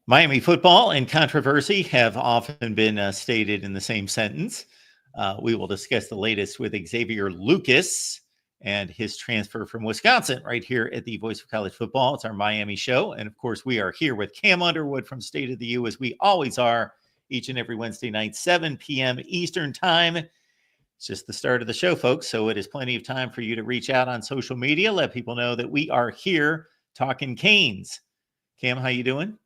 Miami football and controversy have often been stated in the same sentence. We will discuss the latest with Xavier Lucas and his transfer from Wisconsin right here at the Voice of College Football. It's our Miami show. And of course, we are here with Cam Underwood from State of the U, as we always are each and every Wednesday night, 7 p.m. Eastern Time. It's just the start of the show, folks. So it is plenty of time for you to reach out on social media. Let people know that we are here talking Canes. Cam, how you doing?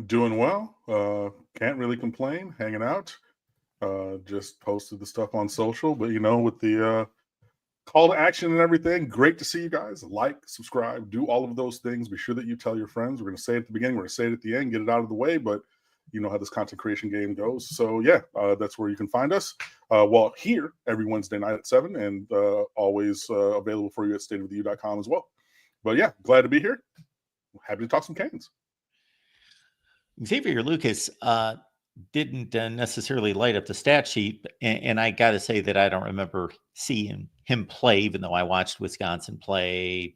Doing well. Can't really complain. Hanging out. Just posted the stuff on social, but with the call to action and everything, great to see you guys. Like, subscribe, do all of those things. Be sure that you tell your friends. We're going to say it at the beginning. We're going to say it at the end. Get it out of the way, but you know how this content creation game goes. So yeah, that's where you can find us. Well, here every Wednesday night at 7, and always available for you at stateoftheu.com as well. But yeah, glad to be here. Happy to talk some Canes. Xavier Lucas didn't necessarily light up the stat sheet, and I got to say that I don't remember seeing him play, even though I watched Wisconsin play a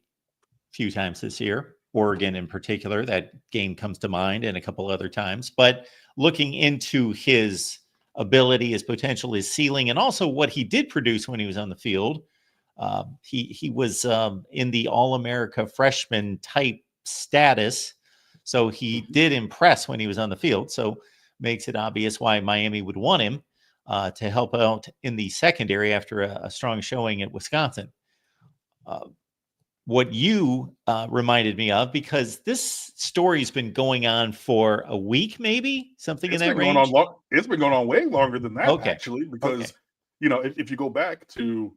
few times this year. Oregon in particular, that game comes to mind, and a couple other times. But looking into his ability, his potential, his ceiling, and also what he did produce when he was on the field, he was in the All-America freshman type status. So he did impress when he was on the field. So makes it obvious why Miami would want him to help out in the secondary after a strong showing at Wisconsin. What you reminded me of, because this story's been going on for a week, maybe something in that range. It's been going on way longer than that, Okay. actually, because if you go back to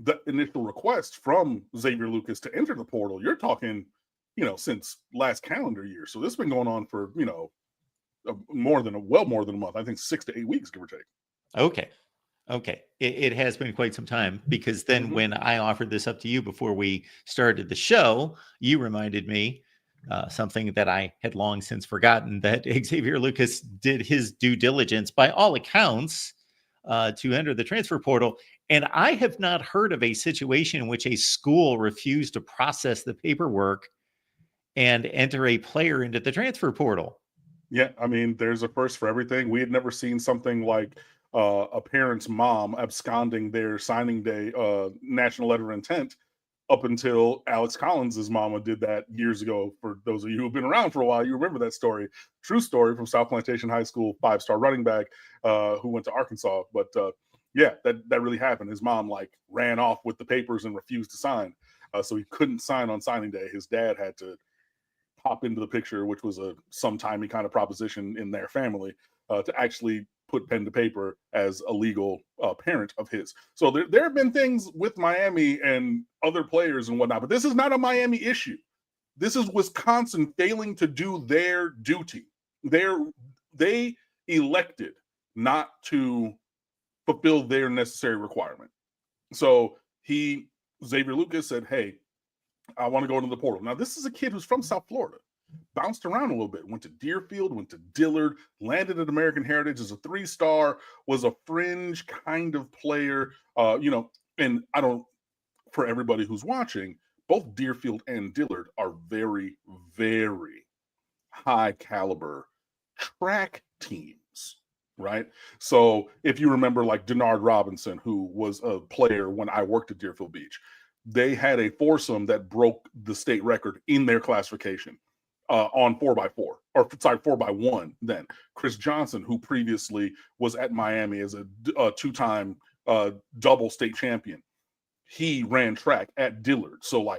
the initial request from Xavier Lucas to enter the portal, you're talking since last calendar year. So this has been going on for, more than a month. I think 6 to 8 weeks, give or take. Okay. It has been quite some time, because then when I offered this up to you before we started the show, you reminded me something that I had long since forgotten, that Xavier Lucas did his due diligence, by all accounts, to enter the transfer portal. And I have not heard of a situation in which a school refused to process the paperwork and enter a player into the transfer portal. Yeah, I mean, there's a first for everything. We had never seen something like a parent's mom absconding their signing day national letter of intent up until Alex Collins' mama did that years ago. For those of you who've been around for a while, you remember that story. True story from South Plantation High School, 5-star running back who went to Arkansas. But yeah, that really happened. His mom ran off with the papers and refused to sign. So he couldn't sign on signing day. His dad had to pop into the picture, which was a sometimey kind of proposition in their family, to actually put pen to paper as a legal parent of his. So there have been things with Miami and other players and whatnot, but this is not a Miami issue. This is Wisconsin failing to do their duty. They elected not to fulfill their necessary requirement. So Xavier Lucas said, hey, I want to go into the portal. Now, this is a kid who's from South Florida, bounced around a little bit, went to Deerfield, went to Dillard, landed at American Heritage as a 3-star, was a fringe kind of player, and I don't, for everybody who's watching, both Deerfield and Dillard are very, very high caliber track teams, right? So if you remember Denard Robinson, who was a player when I worked at Deerfield Beach, they had a foursome that broke the state record in their classification on 4x4, or sorry, 4x1 then. Chris Johnson, who previously was at Miami as a 2-time double state champion, he ran track at Dillard. So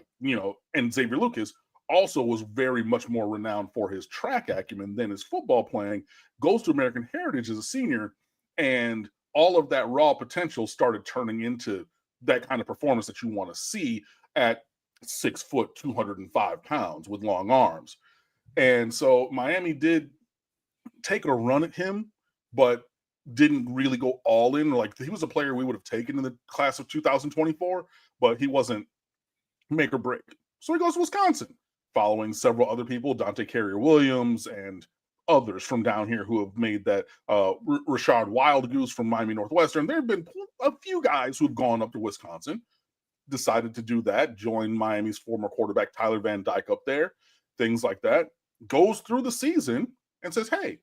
and Xavier Lucas also was very much more renowned for his track acumen than his football playing, goes to American Heritage as a senior, and all of that raw potential started turning into that kind of performance that you want to see at 6 foot, 205 pounds with long arms. And so Miami did take a run at him, but didn't really go all in. He was a player we would have taken in the class of 2024, but he wasn't make or break. So he goes to Wisconsin, following several other people, Dante Carrier-Williams and others from down here who have made that. Rashard Wildgoose from Miami Northwestern. There have been a few guys who've gone up to Wisconsin, decided to do that, join Miami's former quarterback Tyler Van Dyke up there, things like that. goes through the season and says, hey,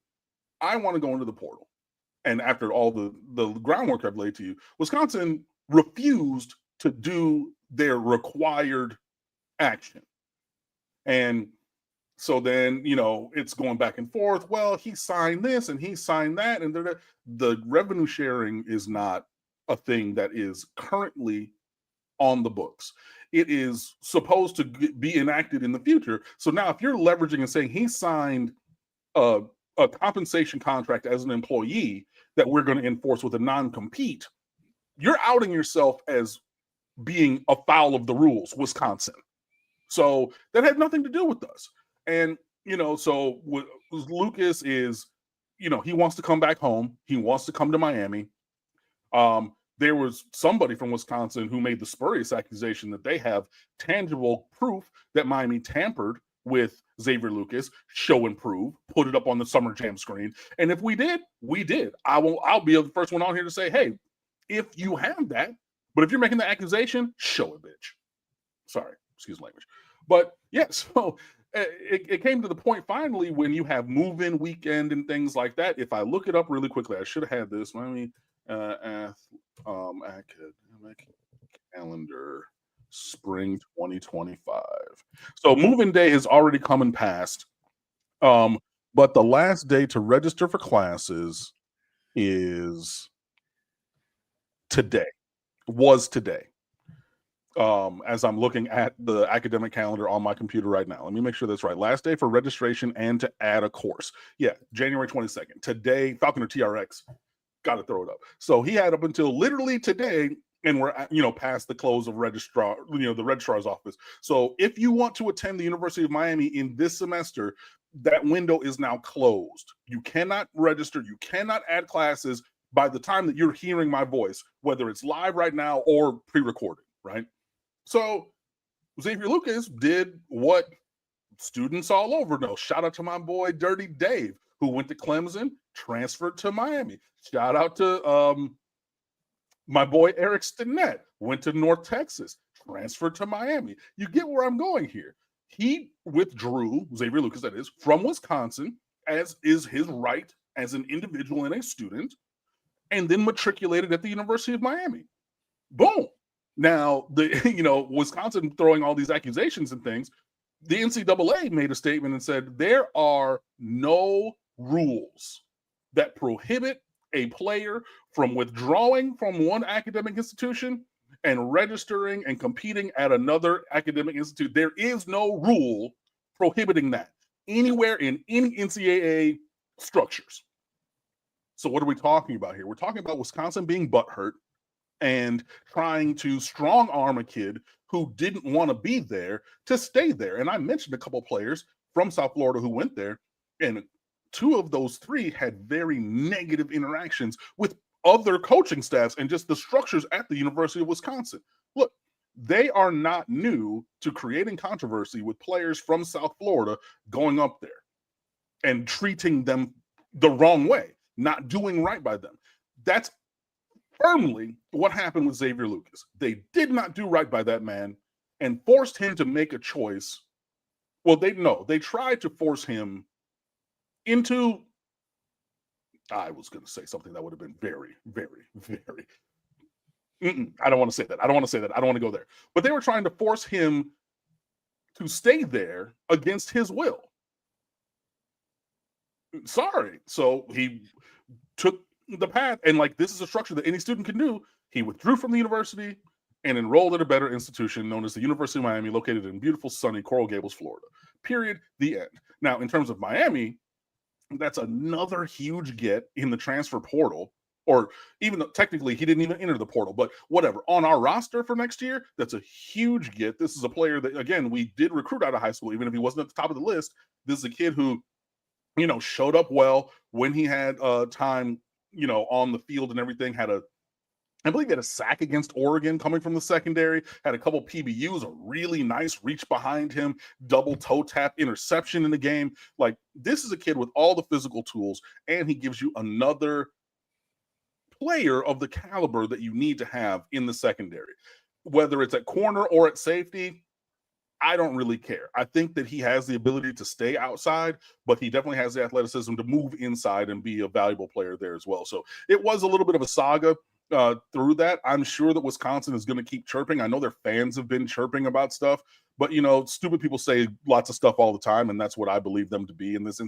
I want to go into the portal. And after all the groundwork I've laid to you, Wisconsin refused to do their required action. And so then, it's going back and forth. Well, he signed this and he signed that. And the revenue sharing is not a thing that is currently on the books. It is supposed to be enacted in the future. So now if you're leveraging and saying he signed a compensation contract as an employee that we're going to enforce with a non-compete, you're outing yourself as being afoul of the rules, Wisconsin. So that had nothing to do with us. And, so Lucas is, he wants to come back home. He wants to come to Miami. There was somebody from Wisconsin who made the spurious accusation that they have tangible proof that Miami tampered with Xavier Lucas. Show and prove, put it up on the Summer Jam screen. And if we did, we did. I'll be the first one on here to say, hey, if you have that, but if you're making the accusation, show it, bitch. Sorry, excuse language. But yeah, so it came to the point finally when you have move-in weekend and things like that. If I look it up really quickly, I should have had this. Miami academic calendar spring 2025. So move-in day has already come and passed. But the last day to register for classes is today. Was today. As I'm looking at the academic calendar on my computer right now. Let me make sure that's right. Last day for registration and to add a course. Yeah, January 22nd. Today, Falconer TRX. Got to throw it up. So he had up until literally today, and we're past the close of registrar, the registrar's office. So if you want to attend the University of Miami in this semester, that window is now closed. You cannot register. You cannot add classes by the time that you're hearing my voice, whether it's live right now or pre-recorded, right? So Xavier Lucas did what students all over know. Shout out to my boy Dirty Dave, who went to Clemson, transferred to Miami. Shout out to my boy Eric Stinnett, went to North Texas, transferred to Miami. You get where I'm going here. He withdrew, Xavier Lucas that is, from Wisconsin, as is his right as an individual and a student, and then matriculated at the University of Miami. Boom. Now, Wisconsin throwing all these accusations and things, the NCAA made a statement and said there are no rules that prohibit a player from withdrawing from one academic institution and registering and competing at another academic institute. There is no rule prohibiting that anywhere in any NCAA structures. So what are we talking about here? We're talking about Wisconsin being butthurt and trying to strong arm a kid who didn't want to be there to stay there. And I mentioned a couple players from South Florida who went there, and 2 of those 3 had very negative interactions with other coaching staffs and just the structures at the University of Wisconsin. Look, they are not new to creating controversy with players from South Florida going up there and treating them the wrong way, not doing right by them. That's firmly what happened with Xavier Lucas. They did not do right by that man and forced him to make a choice. Well, they tried to force him into, I was going to say something that would have been very, very, very, I don't want to say that. I don't want to go there. But they were trying to force him to stay there against his will. Sorry. So he took the path, and this is a structure that any student can do. He withdrew from the university and enrolled at a better institution known as the University of Miami, located in beautiful, sunny Coral Gables, Florida. Period. The end. Now, in terms of Miami, that's another huge get in the transfer portal, or even though technically he didn't even enter the portal, but whatever. On our roster for next year, that's a huge get. This is a player that, again, we did recruit out of high school, even if he wasn't at the top of the list. This is a kid who, showed up well when he had time, on the field and everything. I believe he had a sack against Oregon coming from the secondary, had a couple PBUs, a really nice reach behind him, double toe tap interception in the game. This is a kid with all the physical tools, and he gives you another player of the caliber that you need to have in the secondary. Whether it's at corner or at safety, I don't really care. I think that he has the ability to stay outside, but he definitely has the athleticism to move inside and be a valuable player there as well. So it was a little bit of a saga through that. I'm sure that Wisconsin is going to keep chirping. I know their fans have been chirping about stuff, but stupid people say lots of stuff all the time, and that's what I believe them to be in this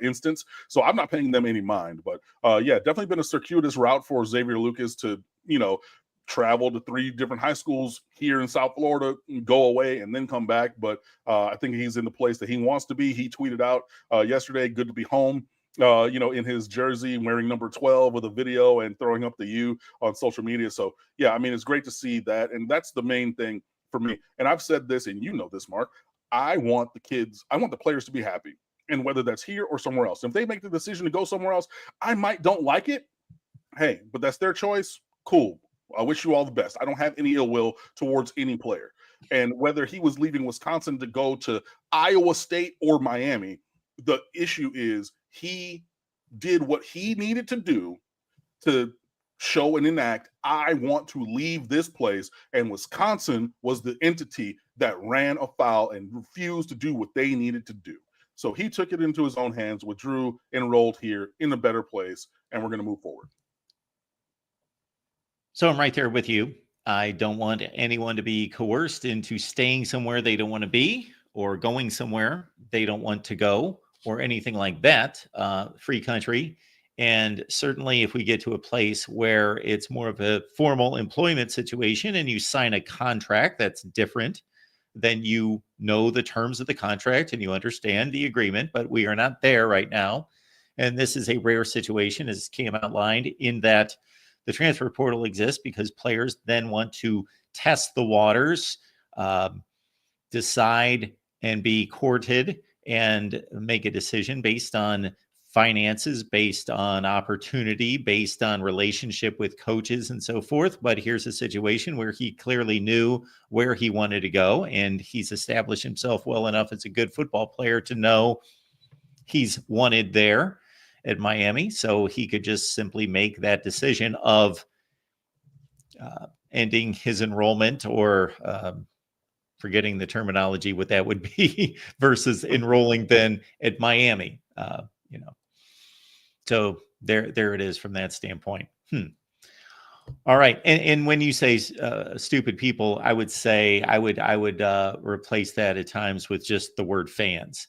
instance. So I'm not paying them any mind. But yeah, definitely been a circuitous route for Xavier Lucas to travel to 3 different high schools here in South Florida, go away, and then come back. But I think he's in the place that he wants to be. He tweeted out yesterday, "Good to be home." In his jersey, wearing number 12 with a video and throwing up the U on social media. So yeah, I mean, it's great to see that. And that's the main thing for me. And I've said this, and you know this, Mark, I want the players to be happy. And whether that's here or somewhere else, if they make the decision to go somewhere else, I don't like it. Hey, but that's their choice. Cool. I wish you all the best. I don't have any ill will towards any player. And whether he was leaving Wisconsin to go to Iowa State or Miami, the issue is he did what he needed to do to show and enact, I want to leave this place. And Wisconsin was the entity that ran afoul and refused to do what they needed to do. So he took it into his own hands, withdrew, enrolled here in a better place, and we're going to move forward. So I'm right there with you. I don't want anyone to be coerced into staying somewhere they don't want to be or going somewhere they don't want to go or anything like that. Free country. And certainly if we get to a place where it's more of a formal employment situation and you sign a contract that's different, then you know the terms of the contract and you understand the agreement, but we are not there right now. And this is a rare situation, as Cam outlined, in that the transfer portal exists because players then want to test the waters, decide and be courted and make a decision based on finances, based on opportunity, based on relationship with coaches and so forth. But here's a situation where he clearly knew where he wanted to go, and he's established himself well enough as a good football player to know he's wanted there at Miami. So he could just simply make that decision of ending his enrollment or forgetting the terminology, what that would be versus enrolling then at Miami, So there it is from that standpoint. All right. And when you say stupid people, I would say I would replace that at times with just the word fans.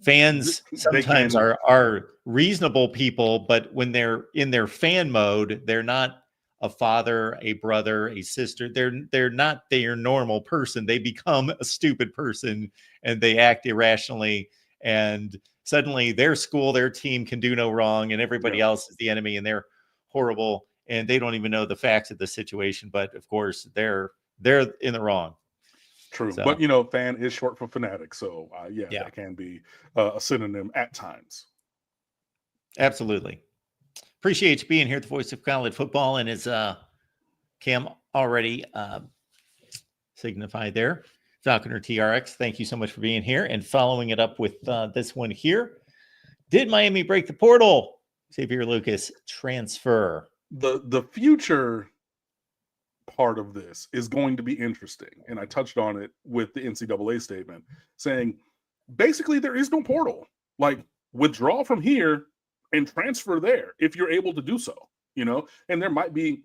Fans sometimes are reasonable people, but when they're in their fan mode, they're not a father, a brother, a sister. They're not their normal person. They become a stupid person and they act irrationally. And suddenly their school, their team can do no wrong, and everybody else is the enemy, and they're horrible, and they don't even know the facts of the situation. But of course, they're in the wrong. True. So, but fan is short for fanatic. So that can be a synonym at times. Absolutely. Appreciate you being here at the Voice of College Football. And as Cam already signified there, Falconer TRX, thank you so much for being here and following it up with this one here. Did Miami break the portal? Xavier Lucas transfer. The future part of this is going to be interesting. And I touched on it with the NCAA statement saying, basically, there is no portal. Like, withdraw from here and transfer there if you're able to do so, and there might be,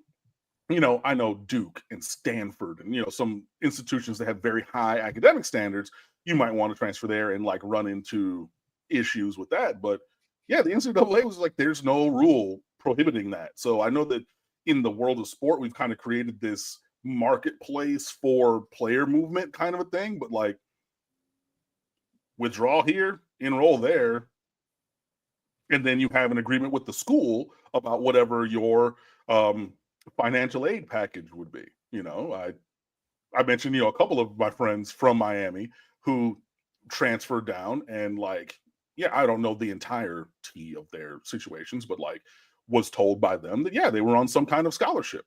I know Duke and Stanford and, some institutions that have very high academic standards, you might want to transfer there and like run into issues with that. But yeah, the NCAA was like, there's no rule prohibiting that. So I know that in the world of sport, we've kind of created this marketplace for player movement kind of a thing, but like withdraw here, enroll there, and then you have an agreement with the school about whatever your financial aid package would be. I mentioned, a couple of my friends from Miami who transferred down and I don't know the entirety of their situations, but was told by them that, they were on some kind of scholarship.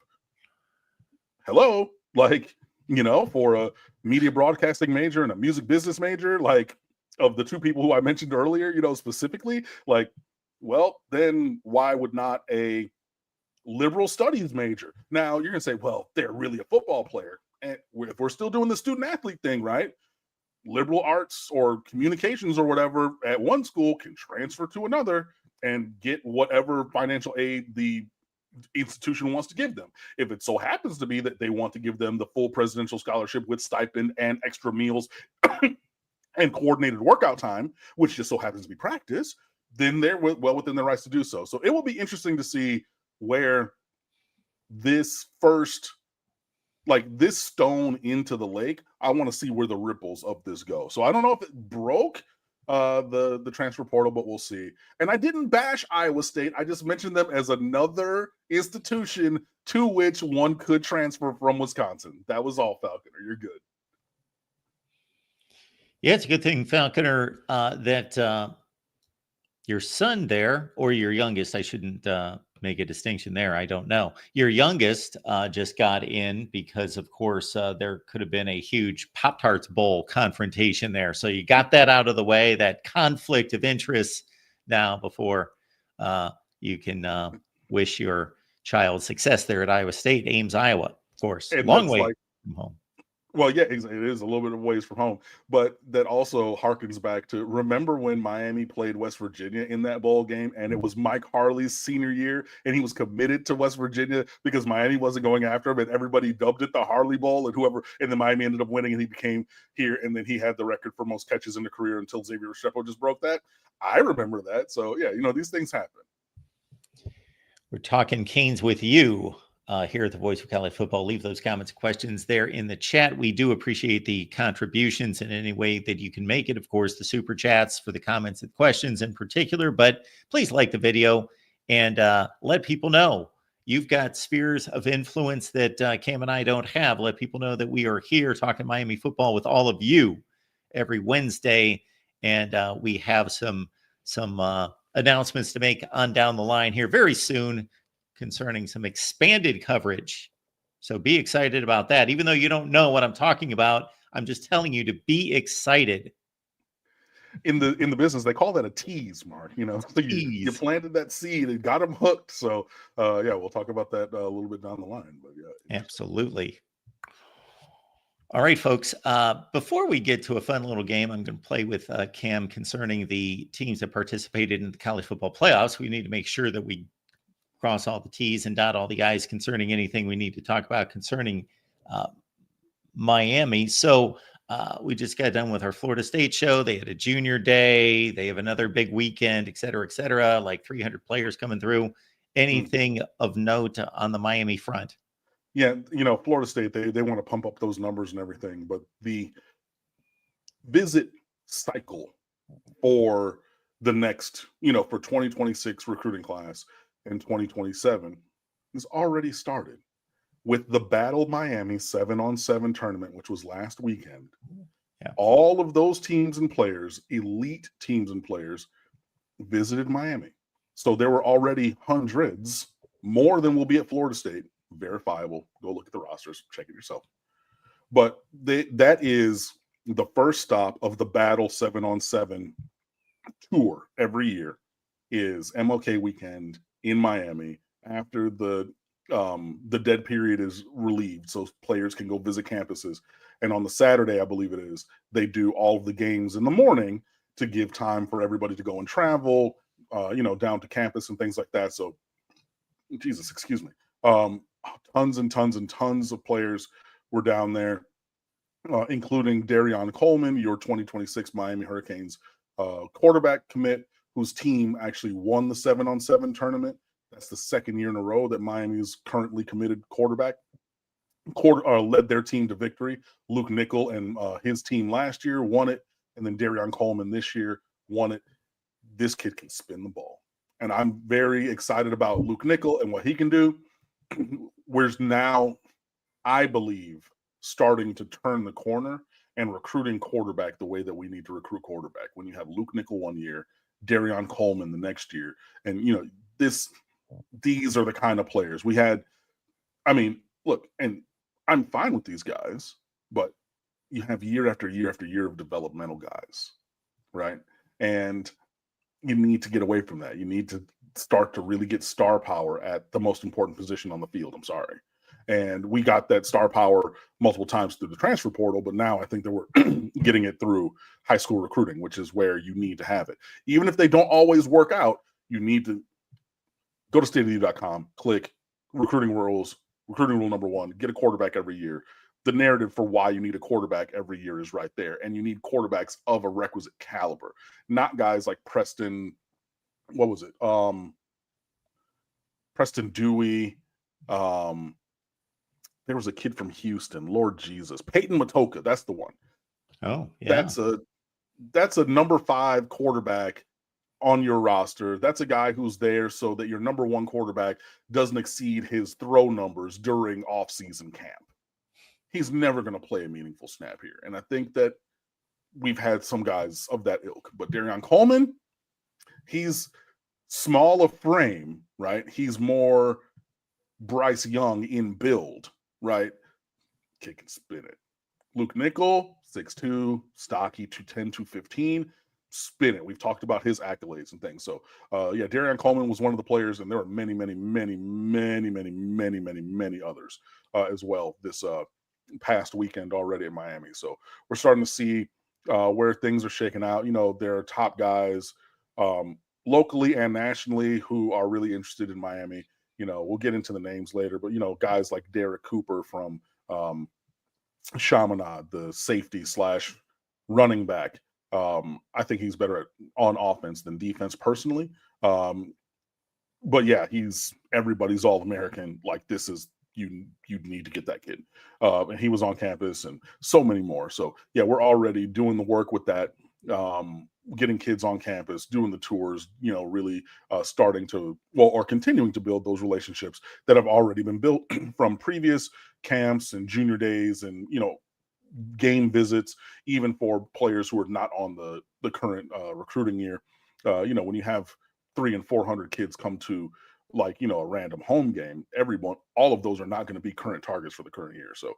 Hello, for a media broadcasting major and a music business major, of the two people who I mentioned earlier, specifically, well, then why would not a liberal studies major? Now you're going to say, well, they're really a football player. And if we're still doing the student athlete thing, right? liberal arts or communications or whatever at one school can transfer to another and get whatever financial aid the institution wants to give them. If it so happens to be that they want to give them the full presidential scholarship with stipend and extra meals and coordinated workout time, which just so happens to be practice, then they're well within their rights to do so. So it will be interesting to see where this first, like this stone into the lake, I want to see where the ripples of this go. So I don't know if it broke the transfer portal, but we'll see. And I didn't bash Iowa State. I just mentioned them as another institution to which one could transfer from Wisconsin. That was all, Falconer. You're good. Yeah, it's a good thing, Falconer, that your son there, or your youngest, I shouldn't make a distinction there. I don't know. Your youngest just got in because, of course, there could have been a huge Pop-Tarts Bowl confrontation there. So you got that out of the way, that conflict of interest now before you can wish your child success there at Iowa State, Ames, Iowa, of course. And long way from home. Well, yeah, it is a little bit of ways from home, but that also harkens back to, remember when Miami played West Virginia in that bowl game, and it was Mike Harley's senior year, and he was committed to West Virginia because Miami wasn't going after him, and everybody dubbed it the Harley Bowl, and then Miami ended up winning, and he became here, and then he had the record for most catches in the career until Xavier Restrepo just broke that. I remember that. So yeah, these things happen. We're talking Canes with you. Here at the Voice of College Football. Leave those comments, questions there in the chat. We do appreciate the contributions in any way that you can make it. Of course, the super chats for the comments and questions in particular, but please like the video and let people know you've got spheres of influence that Cam and I don't have. Let people know that we are here talking Miami football with all of you every Wednesday, and we have some announcements to make on down the line here very soon concerning some expanded coverage. So be excited about that. Even though you don't know what I'm talking about, I'm just telling you to be excited. In the business, they call that a tease, Mark. So you planted that seed and got them hooked. So yeah, we'll talk about that a little bit down the line. But yeah, absolutely. All right, folks. Before we get to a fun little game, I'm going to play with Cam concerning the teams that participated in the college football playoffs. We need to make sure that we cross all the T's and dot all the I's concerning anything we need to talk about concerning Miami. So we just got done with our Florida State show. They had a junior day. They have another big weekend, et cetera, like 300 players coming through. Anything of note on the Miami front? Yeah, Florida State, they want to pump up those numbers and everything, but the visit cycle for the next, for 2026 recruiting class in 2027 has already started with the Battle Miami 7-on-7 tournament, which was last weekend. Yeah. All of those teams and players, elite teams and players, visited Miami. So there were already hundreds, more than will be at Florida State. Verifiable. Go look at the rosters, check it yourself. But that is the first stop of the Battle 7-on-7 tour every year is MLK weekend in Miami after the dead period is relieved, so players can go visit campuses. And on the Saturday, I believe it is, they do all of the games in the morning to give time for everybody to go and travel, down to campus and things like that. So, Jesus, excuse me. Tons and tons and tons of players were down there, including Darion Coleman, your 2026 Miami Hurricanes quarterback commit, whose team actually won the 7-on-7 tournament. That's the second year in a row that Miami's currently committed quarterback led their team to victory. Luke Nickel and his team last year won it, and then Darion Coleman this year won it. This kid can spin the ball, and I'm very excited about Luke Nickel and what he can do. We're now, I believe, starting to turn the corner and recruiting quarterback the way that we need to recruit quarterback. When you have Luke Nickel one year, Darion Coleman the next year, and these are the kind of players we had. I mean, look, and I'm fine with these guys, but you have year after year after year of developmental guys, right? And you need to get away from that. You need to start to really get star power at the most important position on the field. I'm sorry. And we got that star power multiple times through the transfer portal, but now I think that we're getting it through high school recruiting, which is where you need to have it. Even if they don't always work out, you need to go to stateoftheu.com, click recruiting rules, recruiting rule number 1, get a quarterback every year. The narrative for why you need a quarterback every year is right there. And you need quarterbacks of a requisite caliber, not guys like Preston. What was it? Preston Dewey. There was a kid from Houston. Lord Jesus. Peyton Matoka. That's the one. Oh, yeah. That's a number 5 quarterback on your roster. That's a guy who's there so that your number 1 quarterback doesn't exceed his throw numbers during off-season camp. He's never going to play a meaningful snap here. And I think that we've had some guys of that ilk. But Darion Coleman, he's small of frame, right? He's more Bryce Young in build, right? Kick and spin it. Luke Nickel, 6'2", stocky, 210, 215. Spin it. We've talked about his accolades and things. So, yeah, Darion Coleman was one of the players, and there are many, many, many, many, many, many, many, many others as well this past weekend already in Miami. So we're starting to see where things are shaking out. You know, there are top guys locally and nationally who are really interested in Miami. You know, we'll get into the names later, but, you know, guys like Derek Cooper from Chaminade, the safety / running back. I think he's better on offense than defense personally. But yeah, he's everybody's All-American. Like, this is, you need to get that kid. And he was on campus and so many more. So yeah, we're already doing the work with that. Getting kids on campus, doing the tours, you know, really starting to, or continuing to build those relationships that have already been built from previous camps and junior days and, you know, game visits, even for players who are not on the current recruiting year. You know, when you have 300 and 400 kids come to, like, you know, a random home game, all of those are not going to be current targets for the current year. So,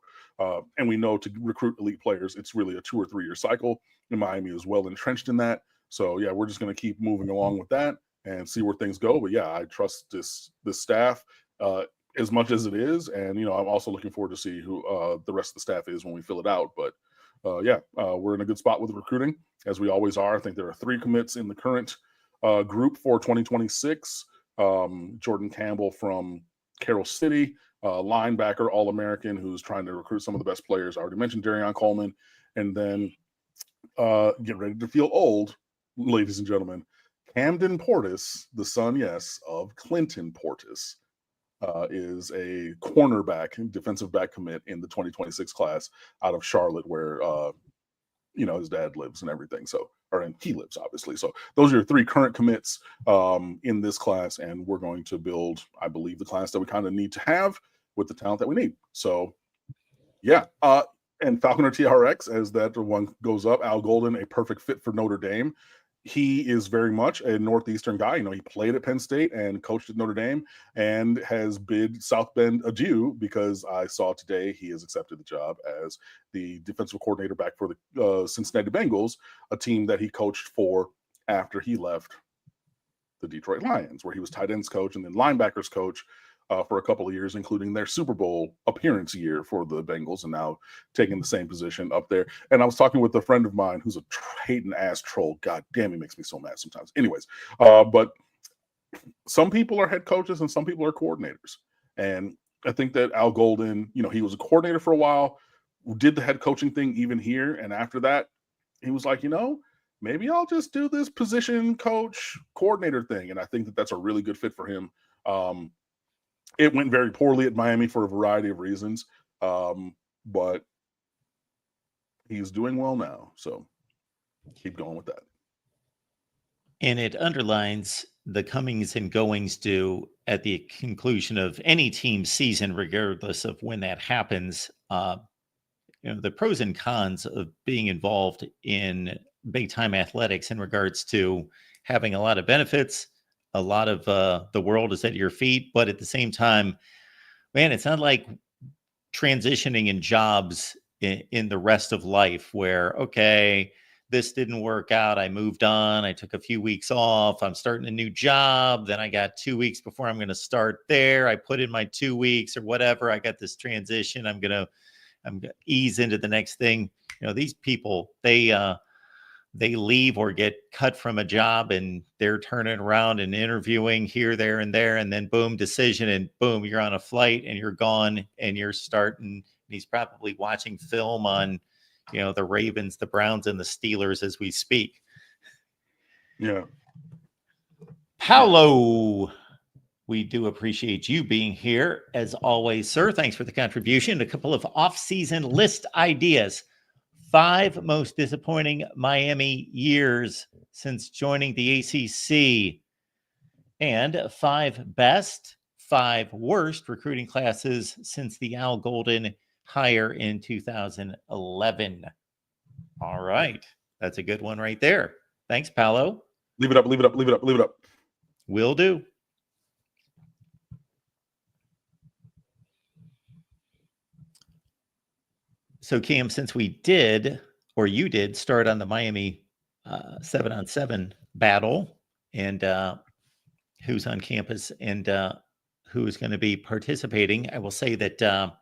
and we know to recruit elite players, it's really a 2 or 3 year cycle. And Miami is well entrenched in that. So yeah, we're just going to keep moving along with that and see where things go. But yeah, I trust this staff as much as it is. And, you know, I'm also looking forward to see who the rest of the staff is when we fill it out. But yeah, we're in a good spot with recruiting, as we always are. I think there are 3 commits in the current group for 2026. Jordan Campbell from Carroll City, linebacker, All-American, who's trying to recruit some of the best players. I already mentioned Darion Coleman. And then get ready to feel old, ladies and gentlemen. Camden Portis, the son, yes, of Clinton Portis, is a cornerback, defensive back commit in the 2026 class out of Charlotte, where you know, his dad lives and everything. So, and he lives, obviously. So those are your 3 current commits in this class, and we're going to build, I believe, the class that we kind of need to have with the talent that we need. So yeah, and Falconer TRX, as that one goes up, Al Golden, a perfect fit for Notre Dame. He is very much a Northeastern guy. You know, he played at Penn State and coached at Notre Dame and has bid South Bend adieu, because I saw today he has accepted the job as the defensive coordinator back for the Cincinnati Bengals, a team that he coached for after he left the Detroit Lions, where he was tight ends coach and then linebackers coach for a couple of years, including their Super Bowl appearance year for the Bengals, and now taking the same position up there. And I was talking with a friend of mine who's a hating ass troll. God damn, he makes me so mad sometimes. Anyways, but some people are head coaches and some people are coordinators. And I think that Al Golden, you know, he was a coordinator for a while, did the head coaching thing even here. And after that, he was like, you know, maybe I'll just do this position coach coordinator thing. And I think that that's a really good fit for him. It went very poorly at Miami for a variety of reasons, but he's doing well now. So keep going with that. And it underlines the comings and goings due at the conclusion of any team's season, regardless of when that happens. You know, the pros and cons of being involved in big time athletics in regards to having a lot of benefits. A lot of the world is at your feet, but at the same time, man, it's not like transitioning in jobs in the rest of life where, okay, this didn't work out. I moved on. I took a few weeks off. I'm starting a new job. Then I got 2 weeks before I'm going to start there. I put in my 2 weeks or whatever. I got this transition. I'm going to ease into the next thing. These people, they leave or get cut from a job and they're turning around and interviewing here, there, and there. And then boom, decision, and boom, you're on a flight and you're gone and you're starting. He's probably watching film on, the Ravens, the Browns, and the Steelers as we speak. Yeah. Paolo, we do appreciate you being here as always, sir. Thanks for the contribution. A couple of off-season list ideas. 5 most disappointing Miami years since joining the ACC, and 5 best, 5 worst recruiting classes since the Al Golden hire in 2011. All right. That's a good one right there. Thanks, Paolo. Leave it up, leave it up, leave it up, leave it up. Will do. So, Cam, since we did, or you did, start on the Miami 7-on-7 battle and who's on campus and who is going to be participating, I will say that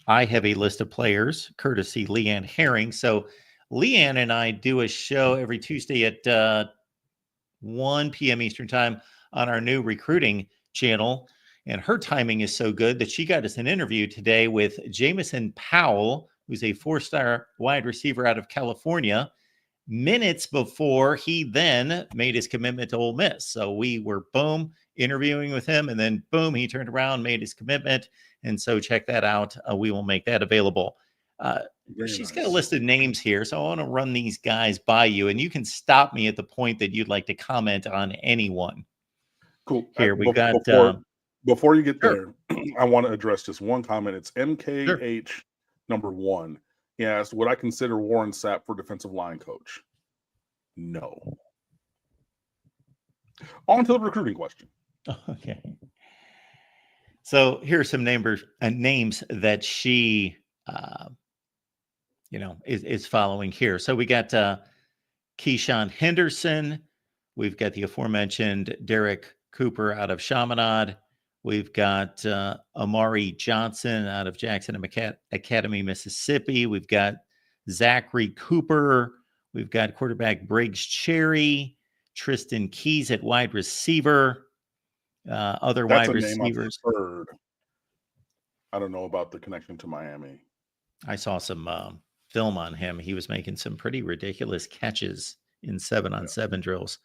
I have a list of players, courtesy Leanne Herring. So, Leanne and I do a show every Tuesday at 1 p.m. Eastern Time on our new recruiting channel. And her timing is so good that she got us an interview today with Jamison Powell, who's a 4-star wide receiver out of California, minutes before he then made his commitment to Ole Miss. So we were, boom, interviewing with him, and then, boom, he turned around, made his commitment. And so check that out. We will make that available. She's got a list of names here, so I want to run these guys by you, and you can stop me at the point that you'd like to comment on anyone. Cool. Here, we got... Before you get there, I want to address just one comment. It's MKH number 1. He asked, would I consider Warren Sapp for defensive line coach? No. On to the recruiting question. Okay. So here are some names that she, is following here. So we got Keyshawn Henderson. We've got the aforementioned Derek Cooper out of Chaminade. We've got Amari Johnson out of Jackson Academy, Mississippi. We've got Zachary Cooper. We've got quarterback Briggs Cherry, Tristan Keys at wide receiver. Other That's wide a name receivers. I've heard. I don't know about the connection to Miami. I saw some film on him. He was making some pretty ridiculous catches in 7-on-7 drills.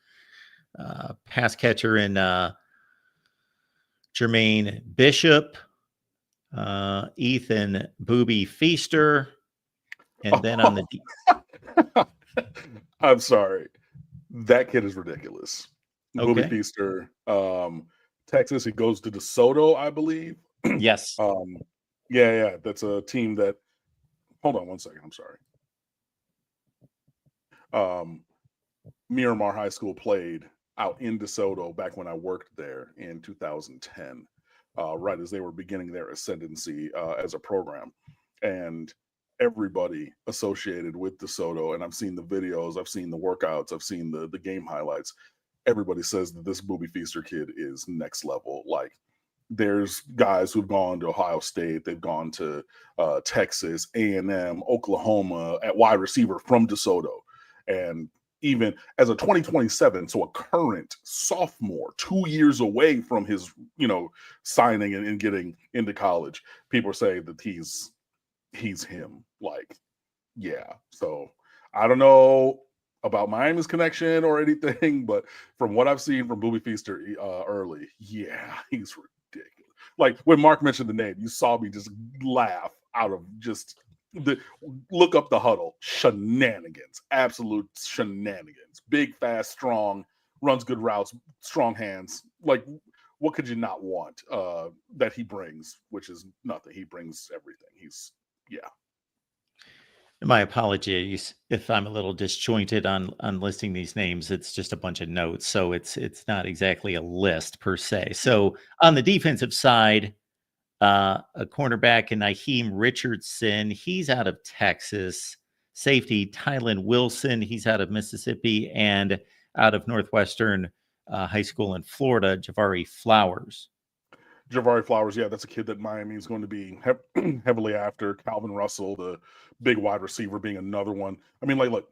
Pass catcher in Jermaine Bishop, Ethan Booby Feaster, and then on the... I'm sorry. That kid is ridiculous. Okay. Booby Feaster, Texas. He goes to DeSoto, I believe. Yes. Yeah. That's a team that... Hold on one second. I'm sorry. Miramar High School played out in DeSoto back when I worked there in 2010, right as they were beginning their ascendancy as a program. And everybody associated with DeSoto, and I've seen the videos, I've seen the workouts, I've seen the game highlights. Everybody says that this Booby Feaster kid is next level. Like, there's guys who've gone to Ohio State, they've gone to Texas, A&M, Oklahoma at wide receiver from DeSoto. And even as a 2027, so a current sophomore, 2 years away from his, signing and getting into college, people are saying that he's him. Like, yeah. So I don't know about Miami's connection or anything, but from what I've seen from Booby Feaster early, yeah, he's ridiculous. Like, when Mark mentioned the name, you saw me just laugh out of just... look up the huddle. Shenanigans. Absolute shenanigans. Big, fast, strong, runs good routes, strong hands. Like, what could you not want that he brings? Which is nothing. He brings everything. My apologies if I'm a little disjointed on listing these names. It's just a bunch of notes, so it's not exactly a list per se. So on the defensive side, a cornerback in Naheem Richardson. He's out of Texas. safety Tylen Wilson. He's out of Mississippi, and out of Northwestern High School in Florida, Javari Flowers. Javari Flowers, yeah, that's a kid that Miami is going to be heavily after. Calvin Russell, the big wide receiver, being another one. I mean, like, look,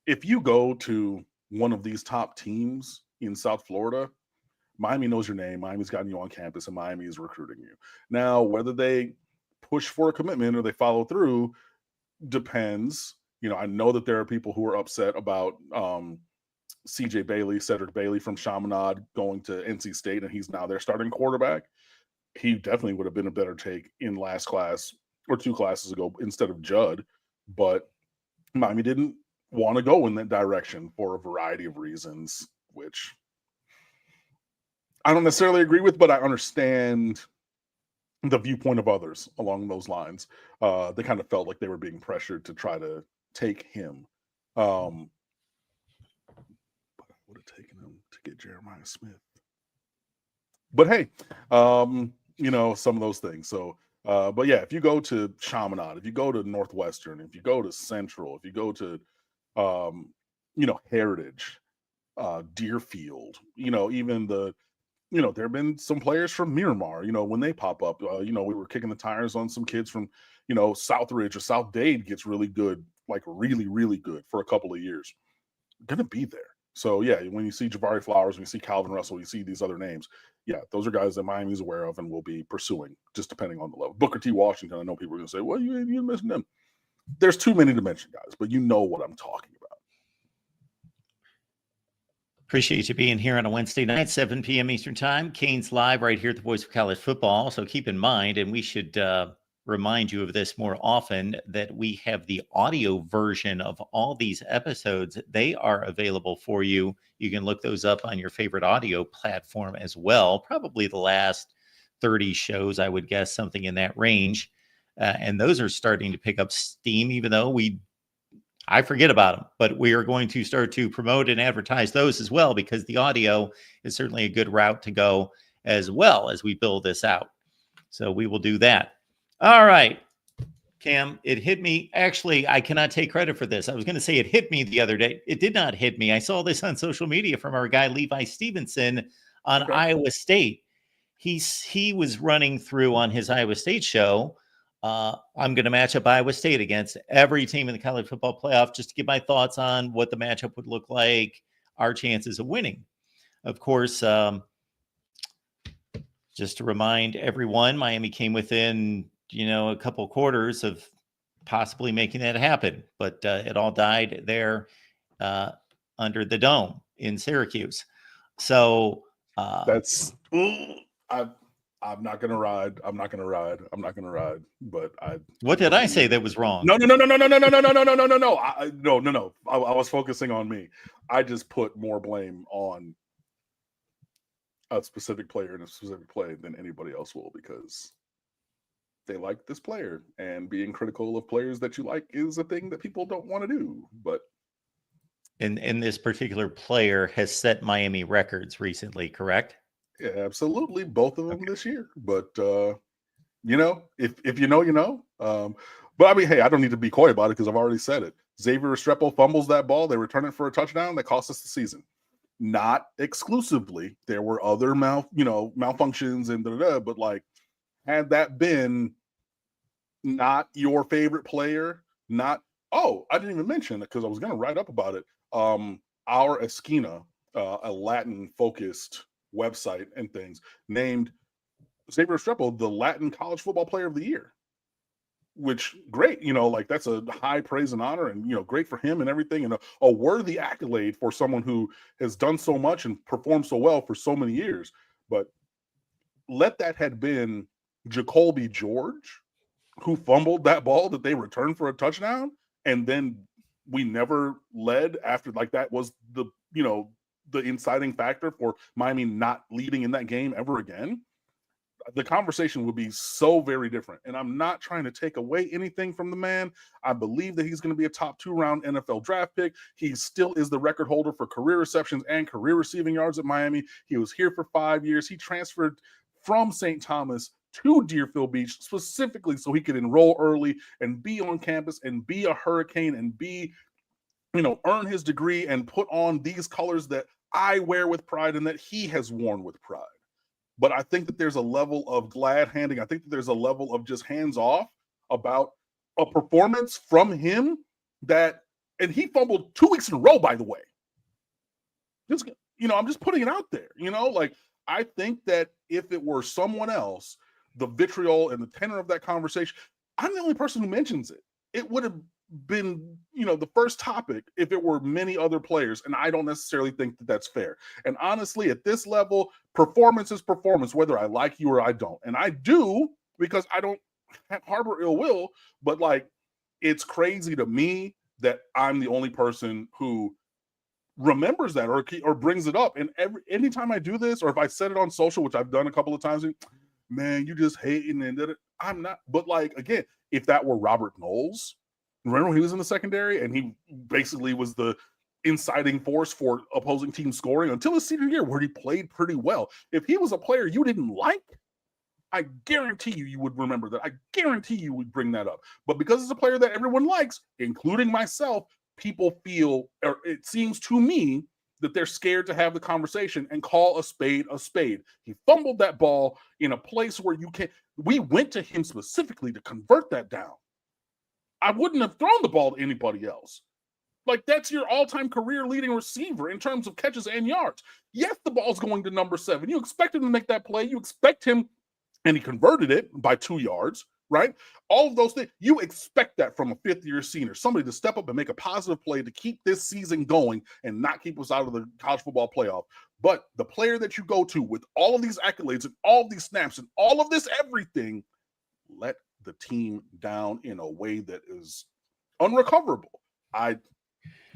if you go to one of these top teams in South Florida, Miami knows your name. Miami's gotten you on campus, and Miami is recruiting you. Now, whether they push for a commitment or they follow through depends. You know, I know that there are people who are upset about CJ Bailey, Cedric Bailey from Chaminade going to NC State, and he's now their starting quarterback. He definitely would have been a better take in last class or 2 classes ago instead of Judd, but Miami didn't want to go in that direction for a variety of reasons, which I don't necessarily agree with, but I understand the viewpoint of others along those lines. They kind of felt like they were being pressured to try to take him. But I would have taken him to get Jeremiah Smith. But hey, you know, some of those things. So, but yeah, if you go to Chaminade, if you go to Northwestern, if you go to Central, if you go to, you know, Heritage, Deerfield, you know, even the, you know, there have been some players from Miramar, you know, when they pop up, you know, we were kicking the tires on some kids from, you know, Southridge or South Dade gets really good, like really, really good for a couple of years. Going to be there. So yeah, when you see Javari Flowers, when you see Calvin Russell, you see these other names. Yeah, those are guys that Miami's aware of and will be pursuing, just depending on the level. Booker T. Washington, I know people are going to say, well, you're missing them. There's too many to mention, guys, but you know what I'm talking about. Appreciate you being here on a Wednesday night, 7 p.m. Eastern Time. Canes Live right here at the Voice of College Football. So keep in mind, and we should remind you of this more often, that we have the audio version of all these episodes. They are available for you. You can look those up on your favorite audio platform as well. Probably the last 30 shows, I would guess, something in that range. And those are starting to pick up steam, even though I forget about them, but we are going to start to promote and advertise those as well, because the audio is certainly a good route to go as well as we build this out. So we will do that. All right, Cam, it hit me. Actually, I cannot take credit for this. I was going to say it hit me the other day. It did not hit me. I saw this on social media from our guy, Levi Stevenson, on Iowa State. He was running through on his Iowa State show. I'm going to match up Iowa State against every team in the college football playoff, just to give my thoughts on what the matchup would look like, our chances of winning. Of course, just to remind everyone, Miami came within, you know, a couple quarters of possibly making that happen, but it all died there under the dome in Syracuse. So that's I'm not gonna ride. I'm not gonna ride. But what did I say that was wrong? No. I was focusing on me. I just put more blame on a specific player in a specific play than anybody else will, because they like this player, and being critical of players that you like is a thing that people don't want to do. But and this particular player has set Miami records recently, correct? yeah, absolutely, both of them this year. But you know, if you know, you know. But I mean, hey, I don't need to be coy about it because I've already said it. Xavier Restrepo fumbles that ball. They return it for a touchdown that cost us the season. Not exclusively. There were other malfunctions and but like, had that been not your favorite player, I didn't even mention it because I was going to write up about it. Our Esquina, a Latin focused website and things, named Xavier Restrepo the Latin College Football Player of the Year, which great, you know, like that's a high praise and honor, and you know, great for him and everything, and a worthy accolade for someone who has done so much and performed so well for so many years. But let that had been Jacoby George, who fumbled that ball that they returned for a touchdown, and then we never led after, like, that was the, you know, the inciting factor for Miami not leading in that game ever again, the conversation would be so very different. And I'm not trying to take away anything from the man. I believe that he's going to be a top 2-round NFL draft pick. He still is the record holder for career receptions and career receiving yards at Miami. He was here for 5 years. He transferred from St. Thomas to Deerfield Beach specifically so he could enroll early and be on campus and be a Hurricane and be, earn his degree and put on these colors that I wear with pride and that he has worn with pride. But I think that there's a level of glad handing. I think that there's a level of just hands off about a performance from him and he fumbled 2 weeks in a row, by the way. Just, I'm just putting it out there, like I think that if it were someone else, the vitriol and the tenor of that conversation, I'm the only person who mentions it. It would have been, the first topic if it were many other players. And I don't necessarily think that that's fair. And honestly, at this level, performance is performance, whether I like you or I don't. And I do, because I don't harbor ill will, but like, it's crazy to me that I'm the only person who remembers that or brings it up. And anytime I do this, or if I said it on social, which I've done a couple of times, man, you just hating and I'm not. But like, again, if that were Robert Knowles, remember when he was in the secondary and he basically was the inciting force for opposing team scoring until his senior year, where he played pretty well. If he was a player you didn't like, I guarantee you would remember that. I guarantee you would bring that up. But because it's a player that everyone likes, including myself, people feel, or it seems to me, that they're scared to have the conversation and call a spade a spade. He fumbled that ball in a place where we went to him specifically to convert that down. I wouldn't have thrown the ball to anybody else. Like, that's your all-time career leading receiver in terms of catches and yards. Yes, the ball's going to number 7. You expect him to make that play. You expect him, and he converted it by 2 yards, right? All of those things, you expect that from a fifth-year senior, somebody to step up and make a positive play to keep this season going and not keep us out of the college football playoff. But the player that you go to with all of these accolades and all of these snaps and all of this everything, let the team down in a way that is unrecoverable.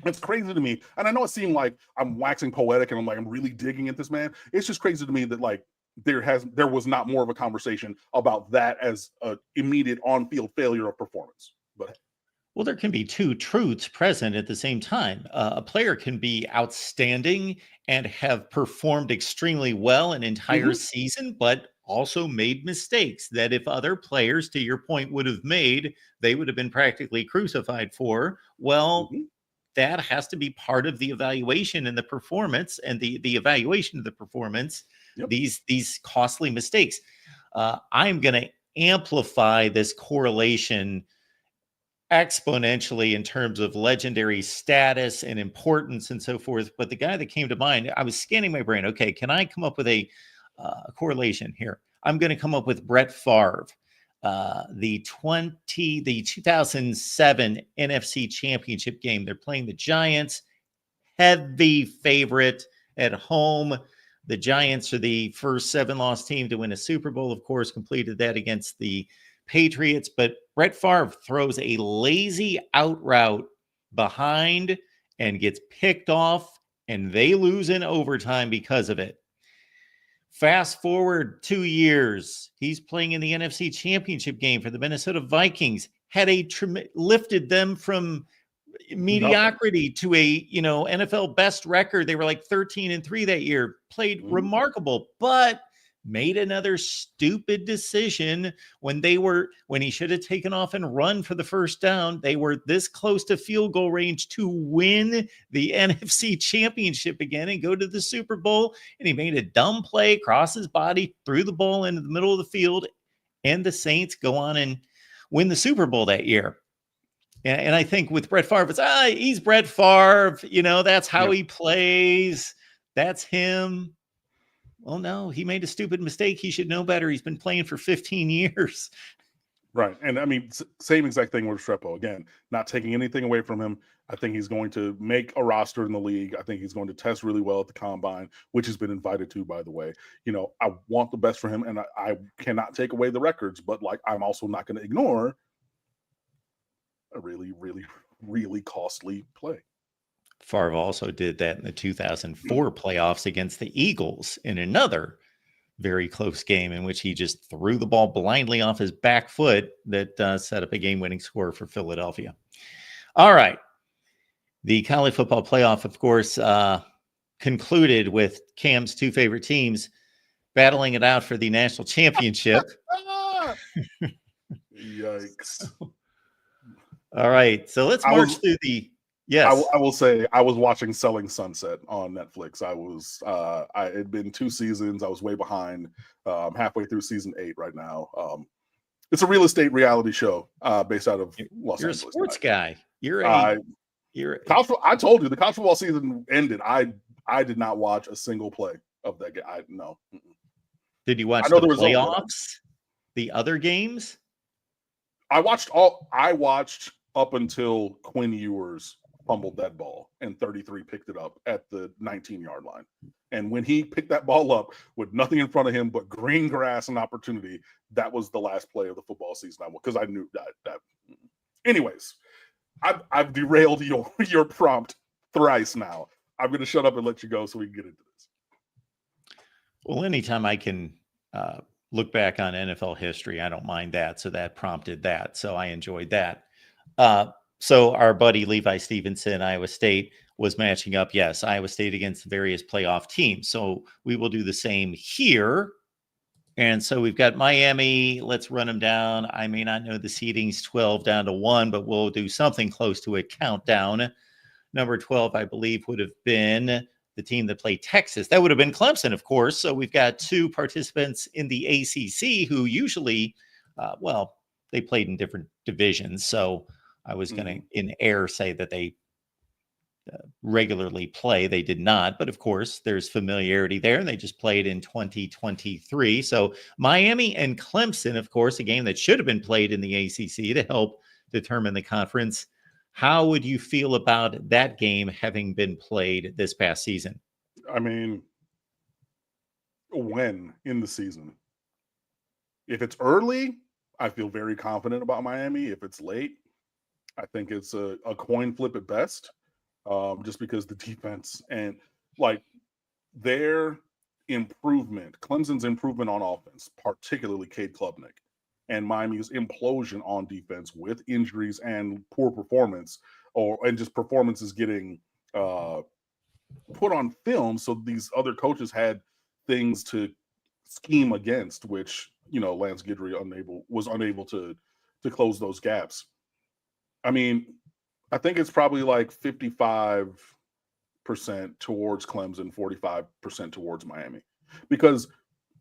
It's crazy to me. And I know it seemed like I'm waxing poetic and I'm really digging at this man. It's just crazy to me that like, there was not more of a conversation about that as an immediate on-field failure of performance. But well, there can be two truths present at the same time. A player can be outstanding and have performed extremely well an entire season, but also made mistakes that if other players, to your point, would have made, they would have been practically crucified for. Well, that has to be part of the evaluation and the performance, and the evaluation of the performance. Yep. These costly mistakes. I'm going to amplify this correlation exponentially in terms of legendary status and importance and so forth. But the guy that came to mind, I was scanning my brain. Okay, can I come up with a correlation here? I'm going to come up with Brett Favre, the 2007 NFC Championship game. They're playing the Giants, heavy favorite at home. The Giants are the first 7-loss team to win a Super Bowl, of course, completed that against the Patriots. But Brett Favre throws a lazy out route behind and gets picked off, and they lose in overtime because of it. Fast forward 2 years, he's playing in the NFC Championship game for the Minnesota Vikings, had lifted them from mediocrity to a NFL best record. They were like 13-3 that year, played remarkable, but made another stupid decision when he should have taken off and run for the first down. They were this close to field goal range to win the NFC Championship again and go to the Super Bowl, and he made a dumb play, cross his body, threw the ball into the middle of the field, and the Saints go on and win the Super Bowl that year. And I think with Brett Favre, it's, he's Brett Favre. That's how he plays. That's him. Well, no, he made a stupid mistake. He should know better. He's been playing for 15 years. Right. And I mean, same exact thing with Restrepo. Again, not taking anything away from him. I think he's going to make a roster in the league. I think he's going to test really well at the combine, which has been invited to, by the way. I want the best for him, and I cannot take away the records, but like, I'm also not going to ignore a really, really, really costly play. Favre also did that in the 2004 playoffs against the Eagles in another very close game in which he just threw the ball blindly off his back foot that set up a game-winning score for Philadelphia. All right. The college football playoff, of course, concluded with Cam's two favorite teams, battling it out for the national championship. Yikes. All right. So let's march through the, yes. I will say I was watching Selling Sunset on Netflix. I had been 2 seasons. I was way behind. Halfway through season 8 right now. It's a real estate reality show based out of Los You're Angeles. A sports guy. You're I told you the college football season ended. I did not watch a single play of that game. No. Did you watch I know the the result, playoffs? The other games? I watched up until Quinn Ewers fumbled that ball and 33 picked it up at the 19-yard line. And when he picked that ball up with nothing in front of him but green grass and opportunity, that was the last play of the football season. Because I knew that. Anyways, I've derailed your prompt thrice now. I'm going to shut up and let you go so we can get into this. Well, anytime I can look back on NFL history, I don't mind that. So that prompted that. So I enjoyed that. So our buddy Levi Stevenson, Iowa State, was matching up. Yes, Iowa State against the various playoff teams. So we will do the same here. And so we've got Miami. Let's run them down. I may not know the seedings 12 down to 1, but we'll do something close to a countdown. Number 12, I believe, would have been the team that played Texas. That would have been Clemson, of course. So we've got 2 participants in the ACC who usually, they played in different divisions. So I was going to, in air, say that they regularly play. They did not. But of course, there's familiarity there. And they just played in 2023. So Miami and Clemson, of course, a game that should have been played in the ACC to help determine the conference. How would you feel about that game having been played this past season? I mean, when in the season? If it's early, I feel very confident about Miami. If it's late, I think it's a coin flip at best, just because the defense and their improvement, Clemson's improvement on offense, particularly Cade Klubnik, and Miami's implosion on defense with injuries and poor performance, and just performances getting put on film. So these other coaches had things to scheme against, which Lance Guidry was unable to close those gaps. I mean, I think it's probably like 55% towards Clemson, 45% towards Miami, because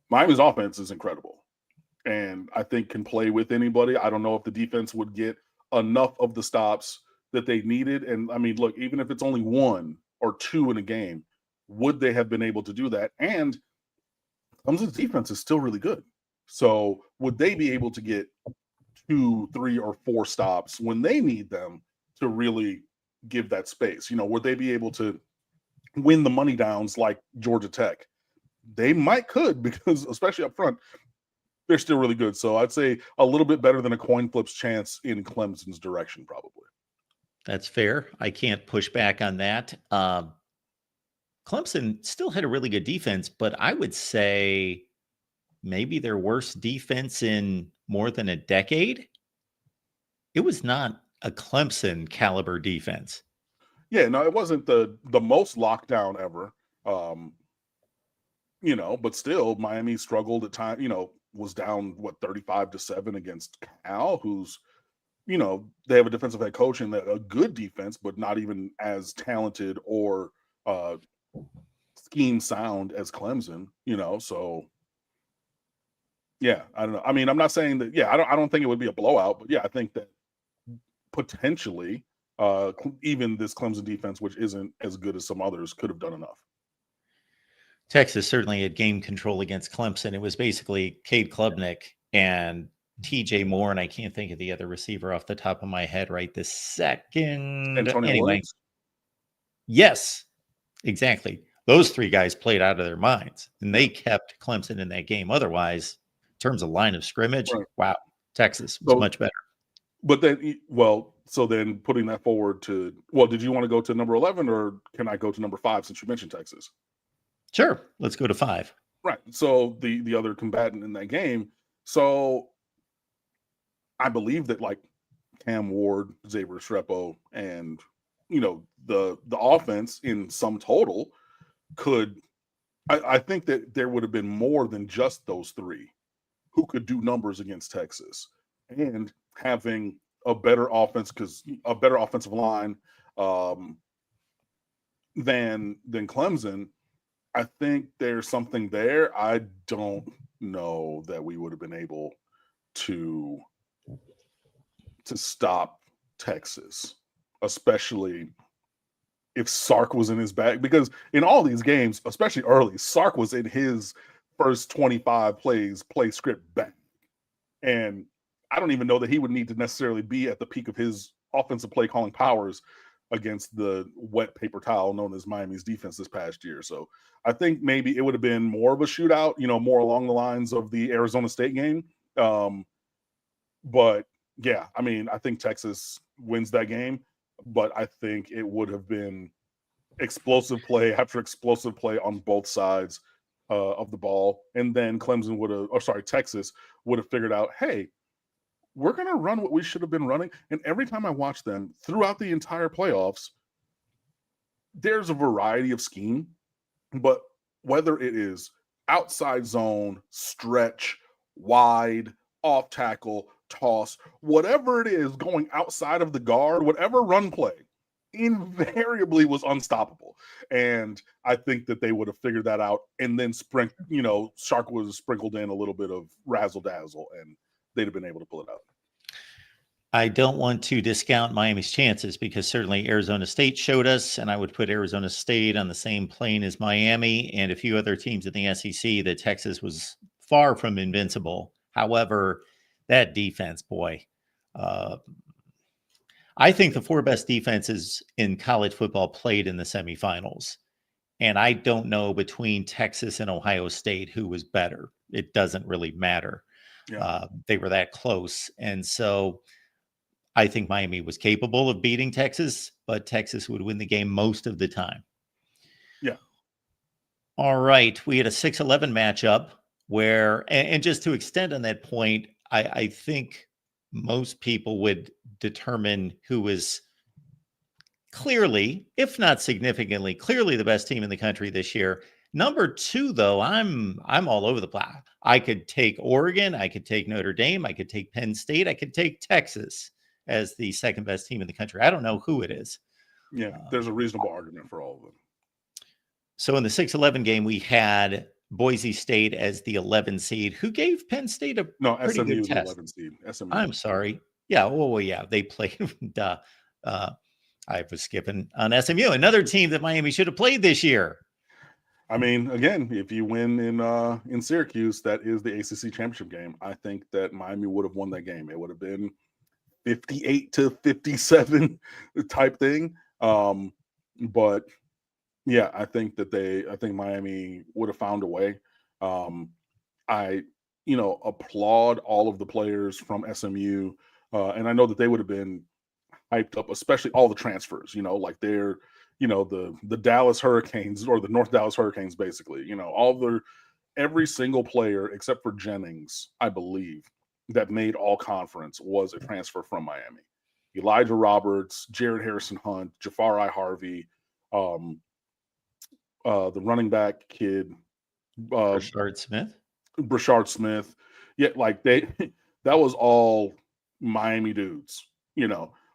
Miami's offense is incredible and I think can play with anybody. I don't know if the defense would get enough of the stops that they needed. And I mean, look, even if it's only 1 or 2 in a game, would they have been able to do that? And Clemson's defense is still really good. So would they be able to get 2, 3, or 4 stops when they need them to really give that space? Would they be able to win the money downs like Georgia Tech? They could, because especially up front, they're still really good. So I'd say a little bit better than a coin flip's chance in Clemson's direction, probably. That's fair. I can't push back on that. Clemson still had a really good defense, but I would say maybe their worst defense in more than a decade. It was not a Clemson caliber defense. Yeah, no, it wasn't the most lockdown ever. But still Miami struggled at times, was down 35-7 against Cal, who's, they have a defensive head coach and a good defense, but not even as talented or scheme sound as Clemson, so yeah, I don't know. I mean, I'm not saying that, I don't think it would be a blowout, but yeah, I think that potentially even this Clemson defense, which isn't as good as some others, could have done enough. Texas certainly had game control against Clemson. It was basically Cade Klubnik and TJ Moore, and I can't think of the other receiver off the top of my head right this second. Antonio anyway, Williams? Yes, exactly. Those 3 guys played out of their minds, and they kept Clemson in that game. Otherwise, in terms of line of scrimmage, wow, Texas was much better. But then, so then putting that forward to, did you want to go to number 11, or can I go to number 5 since you mentioned Texas? Sure, let's go to 5. Right. So the other combatant in that game. So I believe that Cam Ward, Xavier Strepo, and the offense in sum total could I think that there would have been more than just those three who could do numbers against Texas, and having a better offense, because a better offensive line um, than Clemson. I think there's something there. I don't know that we would have been able to stop Texas, especially if Sark was in his bag. Because in all these games, especially early, Sark was in his first 25 plays play script back. And I don't even know that he would need to necessarily be at the peak of his offensive play calling powers against the wet paper towel known as Miami's defense this past year. So I think maybe it would have been more of a shootout, more along the lines of the Arizona State game. But yeah, I mean, I think Texas wins that game, but I think it would have been explosive play after explosive play on both sides of the ball. And then Texas would have figured out, hey, we're going to run what we should have been running. And every time I watch them throughout the entire playoffs, there's a variety of scheme, but whether it is outside zone, stretch, wide, off tackle, toss, whatever it is going outside of the guard, whatever run play, invariably was unstoppable. And I think that they would have figured that out, and then Sark was sprinkled in a little bit of razzle dazzle, and they'd have been able to pull it out. I don't want to discount Miami's chances, because certainly Arizona State showed us, and I would put Arizona State on the same plane as Miami and a few other teams in the SEC, that Texas was far from invincible. However, that defense, boy, I think the four best defenses in college football played in the semifinals. And I don't know between Texas and Ohio State who was better. It doesn't really matter. Yeah. They were that close. And so I think Miami was capable of beating Texas, but Texas would win the game most of the time. Yeah. All right. We had a 6-11 matchup where, and just to extend on that point, I think most people would determine who was clearly, if not significantly, clearly the best team in the country this year. Number two, though, I'm all over the place. I could take Oregon, I could take Notre Dame, I could take Penn State, I could take Texas as the second best team in the country. I don't know who it is. Yeah, there's a reasonable argument for all of them. So in the 6-11 game, we had Boise State as the 11 seed. Who gave Penn State a pretty SMU good test? 11 seed. SMU. I'm sorry. Yeah. Well, yeah. They played. I was skipping on SMU, another team that Miami should have played this year. I mean, again, if you win in Syracuse, that is the ACC championship game. I think that Miami would have won that game. It would have been 58-57 type thing. But yeah, I think Miami would have found a way. I applaud all of the players from SMU, and I know that they would have been hyped up, especially all the transfers. Like they're the Dallas Hurricanes, or the North Dallas Hurricanes, basically. Every single player except for Jennings, I believe, that made all conference was a transfer from Miami. Elijah Roberts, Jared Harrison Hunt, Jafari Harvey, the running back kid, Brashard Smith. Yeah, like that was all Miami dudes.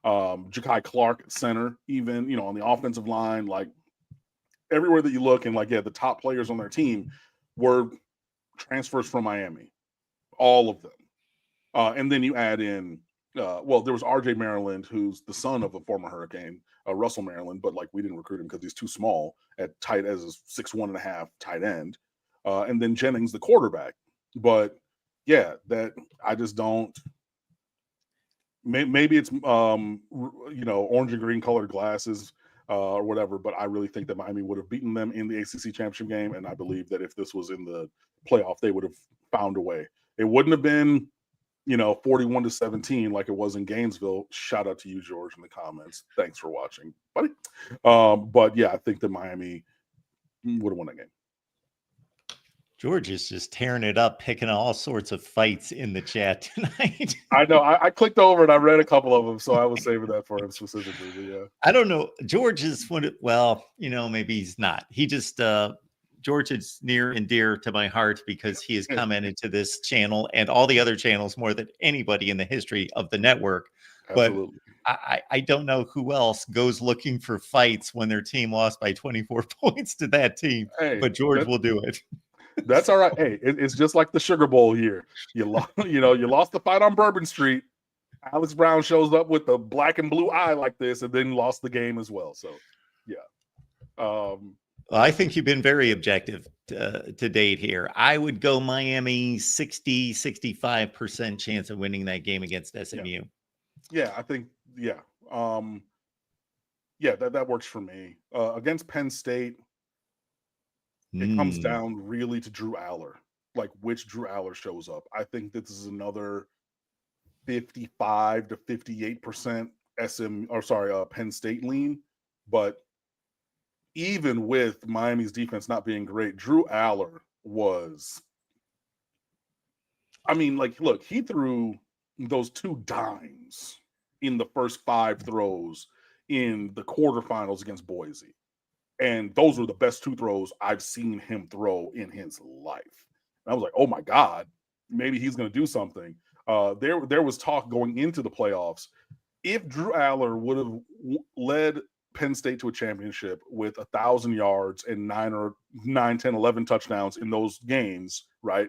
Ja'Kai Clark at center, even, on the offensive line, like everywhere that you look, and the top players on their team were transfers from Miami, all of them. And then you add in, there was RJ Maryland, who's the son of a former Hurricane, Russell Maryland, but we didn't recruit him because he's too small at tight as a 6'1.5" tight end. And then Jennings, the quarterback. But yeah, that I just don't. Maybe it's orange and green colored glasses or whatever, but I really think that Miami would have beaten them in the ACC championship game, and I believe that if this was in the playoff, they would have found a way. It wouldn't have been 41-17 like it was in Gainesville. Shout out to you, George, in the comments. Thanks for watching, buddy. But yeah, I think that Miami would have won that game. George is just tearing it up, picking all sorts of fights in the chat tonight. I know. I clicked over and I read a couple of them, so I was saving that for him specifically. But yeah, I don't know. George is maybe he's not. He just George is near and dear to my heart because he has commented to this channel and all the other channels more than anybody in the history of the network. Absolutely. But I don't know who else goes looking for fights when their team lost by 24 points to that team. Hey, but George will do it. That's all right. Hey, it's just like the Sugar Bowl year. You lost, you lost the fight on Bourbon Street. Alex Brown shows up with the black and blue eye like this, and then lost the game as well. So, yeah. Well, I think you've been very objective to date here. I would go Miami 65% chance of winning that game against SMU. Yeah, I think, yeah. Yeah, that works for me. Against Penn State, it comes down really to Drew Aller, like which Drew Aller shows up. I think this is another 55 to 58% Penn State lean. But even with Miami's defense not being great, Drew Aller was, I mean, like, look, he threw those 2 dimes in the first 5 throws in the quarterfinals against Boise. And those were the best 2 throws I've seen him throw in his life. And I was like, oh my God, maybe he's going to do something. There was talk going into the playoffs. If Drew Aller would have led Penn State to a championship with 1,000 yards and 9, 10, 11 touchdowns in those games, right?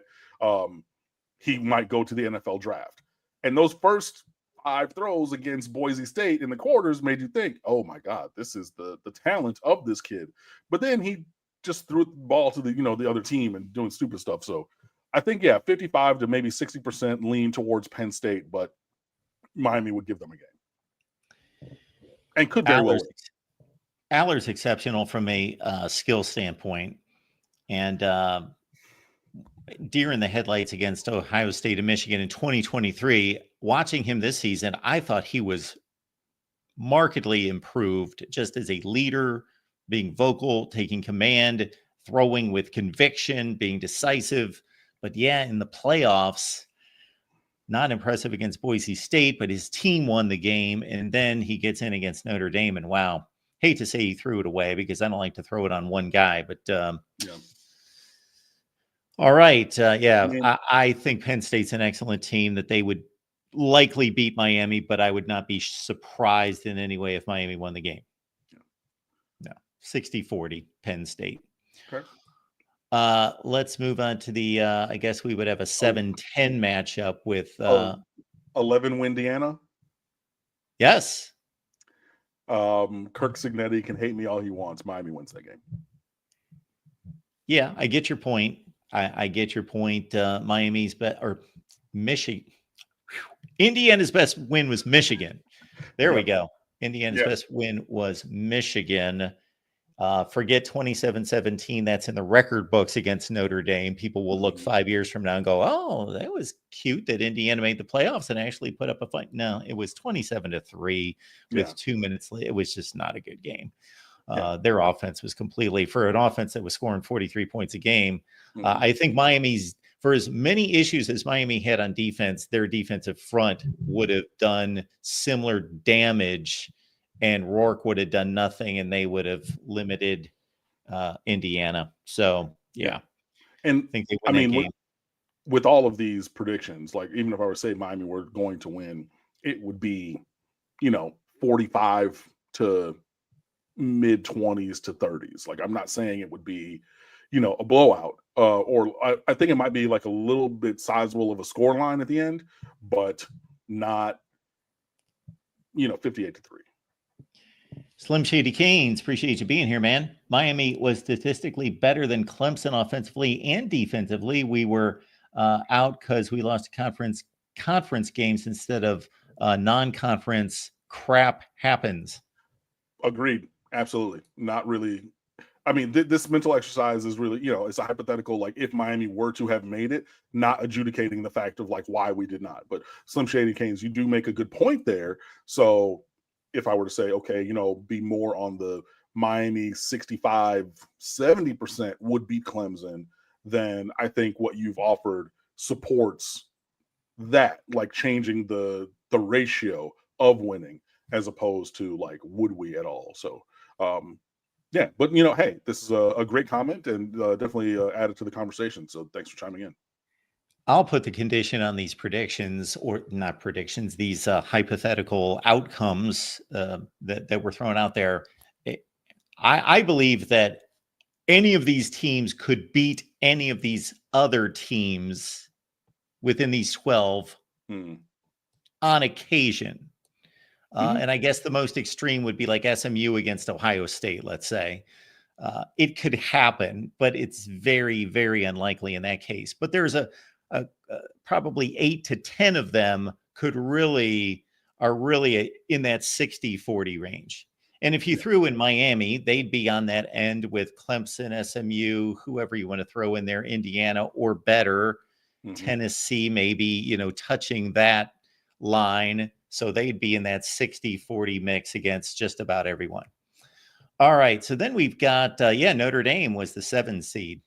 He might go to the NFL draft. And those first 5 throws against Boise State in the quarters made you think, oh my God, this is the talent of this kid. But then he just threw the ball to the other team and doing stupid stuff. So I think, 55 to maybe 60% lean towards Penn State, but Miami would give them a game. And could very well win. Aller's exceptional from a skill standpoint. And deer in the headlights against Ohio State and Michigan in 2023. Watching him this season, I thought he was markedly improved just as a leader, being vocal, taking command, throwing with conviction, being decisive. But in the playoffs, not impressive against Boise State, but his team won the game. And then he gets in against Notre Dame. And wow, hate to say he threw it away because I don't like to throw it on one guy. But all right. I think Penn State's an excellent team, that they would likely beat Miami, but I would not be surprised in any way if Miami won the game. No, 60-40 Penn State. Okay. Let's move on to the, I guess we would have a 7-10 matchup with 11 Indiana. Yes. Kirk Cignetti can hate me all he wants. Miami wins that game. Yeah, I get your point. I get your point. Miami's Michigan. Indiana's best win was Michigan. There we go. Indiana's best win was Michigan. Forget 27-17. That's in the record books against Notre Dame. People will look 5 years from now and go, oh, that was cute that Indiana made the playoffs and actually put up a fight. No, it was 27-3 with 2 minutes. It was just not a good game. Their offense was completely, for an offense that was scoring 43 points a game. I think Miami's, for as many issues as Miami had on defense, their defensive front would have done similar damage, and Rourke would have done nothing, and they would have limited Indiana. So, And I think they win that game. With all of these predictions, like even if I were to say Miami were going to win, it would be, 45 to mid 20s to 30s. Like, I'm not saying it would be, a blowout, or I think it might be like a little bit sizable of a score line at the end, but not, 58 to 3. Slim Shady Canes, appreciate you being here, man. Miami was statistically better than Clemson offensively and defensively. We were out because we lost conference games instead of non-conference. Crap happens. Agreed. Absolutely. Not really. I mean, this mental exercise is really, it's a hypothetical, like if Miami were to have made it, not adjudicating the fact of like why we did not. But Slim Shady Canes, you do make a good point there. So if I were to say, okay, be more on the Miami 65-70% would beat Clemson, then I think what you've offered supports that, like changing the ratio of winning as opposed to like, would we at all? So, Yeah, but hey, this is a great comment and definitely added to the conversation. So thanks for chiming in. I'll put the condition on these predictions, or not predictions, these hypothetical outcomes that were thrown out there. I believe that any of these teams could beat any of these other teams within these 12 on occasion. And I guess the most extreme would be like SMU against Ohio State, let's say. It could happen, but it's very, very unlikely in that case. But there's probably 8 to 10 of them are really in that 60-40 range. And if you threw in Miami, they'd be on that end with Clemson, SMU, whoever you want to throw in there, Indiana or better, Tennessee, maybe, touching that line. So they'd be in that 60-40 mix against just about everyone. All right. So then we've got, Notre Dame was the 7 seed.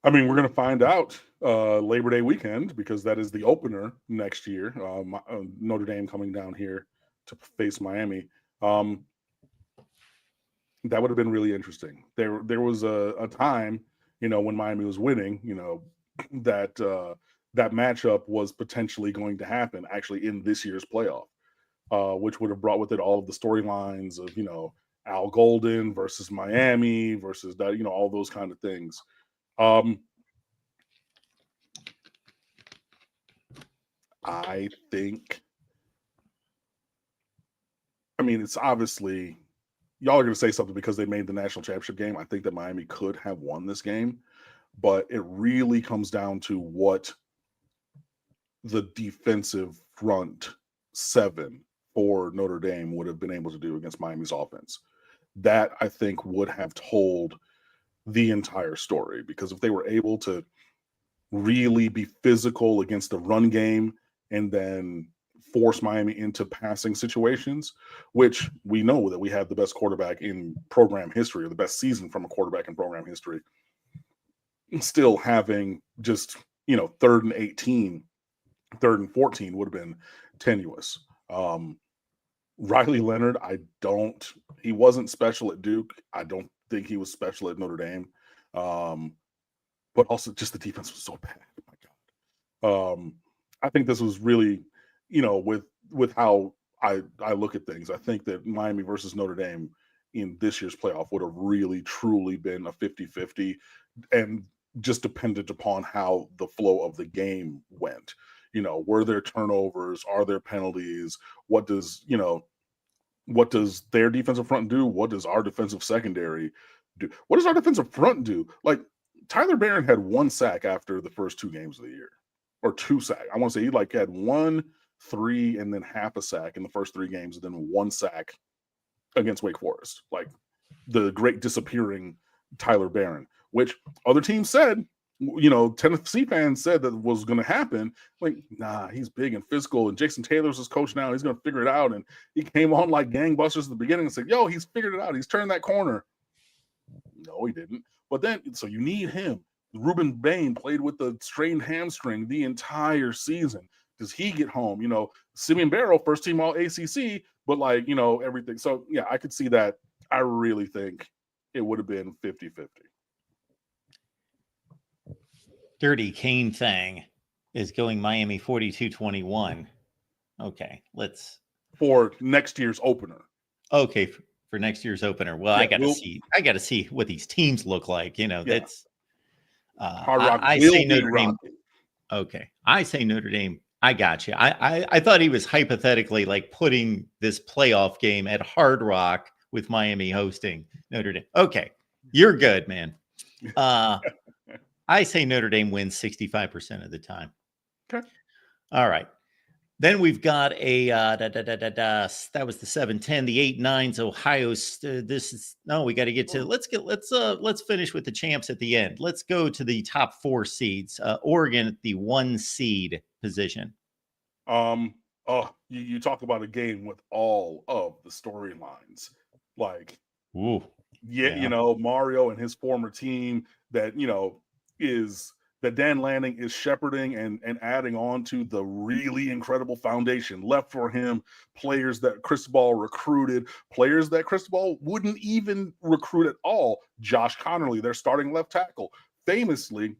I mean, we're going to find out Labor Day weekend because that is the opener next year. Notre Dame coming down here to face Miami. That would have been really interesting. There was a time, when Miami was winning, that that matchup was potentially going to happen actually in this year's playoff, which would have brought with it all of the storylines of, Al Golden versus Miami versus that, all those kind of things. I think, it's obviously, y'all are going to say something because they made the national championship game. I think that Miami could have won this game, but it really comes down to what the defensive front 7 for Notre Dame would have been able to do against Miami's offense. That, I think, would have told the entire story, because if they were able to really be physical against the run game and then force Miami into passing situations, which we know that we have the best quarterback in program history, or the best season from a quarterback in program history, still having just, 3rd and 18, 3rd and 14 would have been tenuous. Riley Leonard, he wasn't special at Duke. I don't think he was special at Notre Dame. But also just the defense was so bad. Oh my God. I think this was really, with how I look at things, I think that Miami versus Notre Dame in this year's playoff would have really truly been a 50-50, and just dependent upon how the flow of the game went. Were there turnovers? Are there penalties? What does their defensive front do? What does our defensive secondary do? What does our defensive front do? Like, Tyler Barron had 1 sack after the first 2 games of the year, or 2 sacks. I want to say he had 1, 3, and then half a sack in the first 3 games, and then 1 sack against Wake Forest. Like, the great disappearing Tyler Barron, which other teams said, Tennessee fans said that was going to happen. Like, nah, he's big and physical, and Jason Taylor's his coach now. He's going to figure it out. And he came on like gangbusters at the beginning and said, yo, he's figured it out. He's turned that corner. No, he didn't. But then, so you need him. Ruben Bain played with the strained hamstring the entire season. Does he get home? Simeon Barrow, first team all ACC, but everything. So, yeah, I could see that. I really think it would have been 50-50. Dirty Kane thing is going Miami 42-21. Okay, for next year's opener. Okay, for next year's opener. Well, yeah, I got to see what these teams look like. That's Hard Rock I will say be Notre Dame. Okay, I say Notre Dame. I got you. I thought he was hypothetically like putting this playoff game at Hard Rock with Miami hosting Notre Dame. Okay, you're good, man. I say Notre Dame wins 65% of the time. Okay. All right. Then we've got a that was the 7-10, the 8-9's Ohio. We got to get to let's finish with the champs at the end. Let's go to the top 4 seeds. Oregon at the 1 seed position. You talk about a game with all of the storylines. Like, ooh, yeah, Mario and his former team that is that Dan Lanning is shepherding and adding on to the really incredible foundation left for him, players that Cristobal recruited, players that Cristobal wouldn't even recruit at all. Josh Connerly, their starting left tackle, famously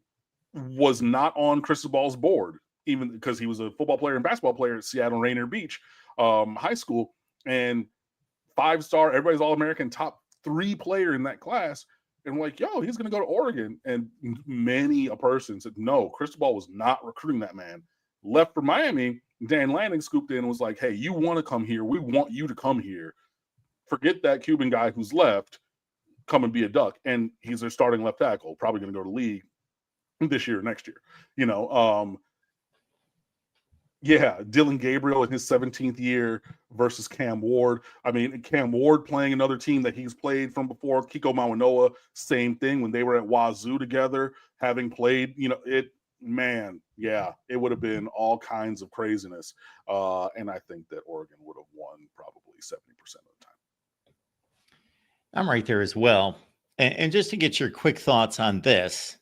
was not on Cristobal's board, even because he was a football player and basketball player at Seattle Rainier Beach High School, and 5-star, everybody's All-American, top 3 player in that class. And we're like, yo, he's going to go to Oregon. And many a person said, no, Cristobal was not recruiting that man. Left for Miami, Dan Lanning scooped in and was like, hey, you want to come here. We want you to come here. Forget that Cuban guy who's left. Come and be a Duck. And he's their starting left tackle, probably going to go to league this year, next year. Yeah, Dylan Gabriel in his 17th year versus Cam Ward. I mean, Cam Ward playing another team that he's played from before. Kiko Mawanoa, same thing when they were at Wazoo together, having played, it would have been all kinds of craziness. And I think that Oregon would have won probably 70% of the time. I'm right there as well. And just to get your quick thoughts on this,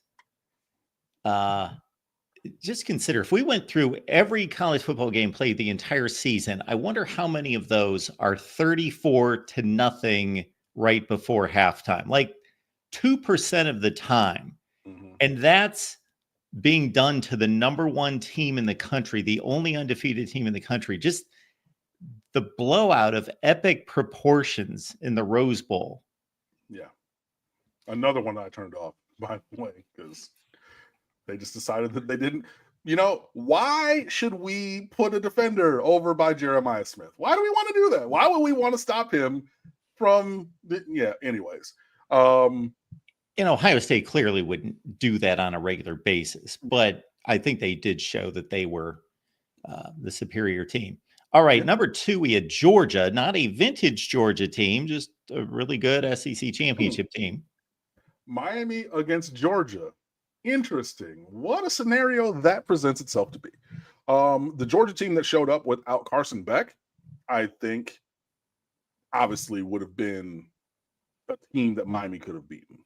just consider if we went through every college football game played the entire season, I wonder how many of those are 34-0 right before halftime, like 2% of the time. Mm-hmm. And that's being done to the number 1 team in the country, the only undefeated team in the country. Just the blowout of epic proportions in the Rose Bowl. Yeah. Another one I turned off, by the way, because they just decided that they didn't, why should we put a defender over by Jeremiah Smith? Why do we want to do that? Why would we want to stop him from anyways. Ohio State clearly wouldn't do that on a regular basis, but I think they did show that they were the superior team. All right, number 2, we had Georgia, not a vintage Georgia team, just a really good SEC championship team. Miami against Georgia. Interesting. What a scenario that presents itself to be. The Georgia team that showed up without Carson Beck, I think, obviously would have been a team that Miami could have beaten.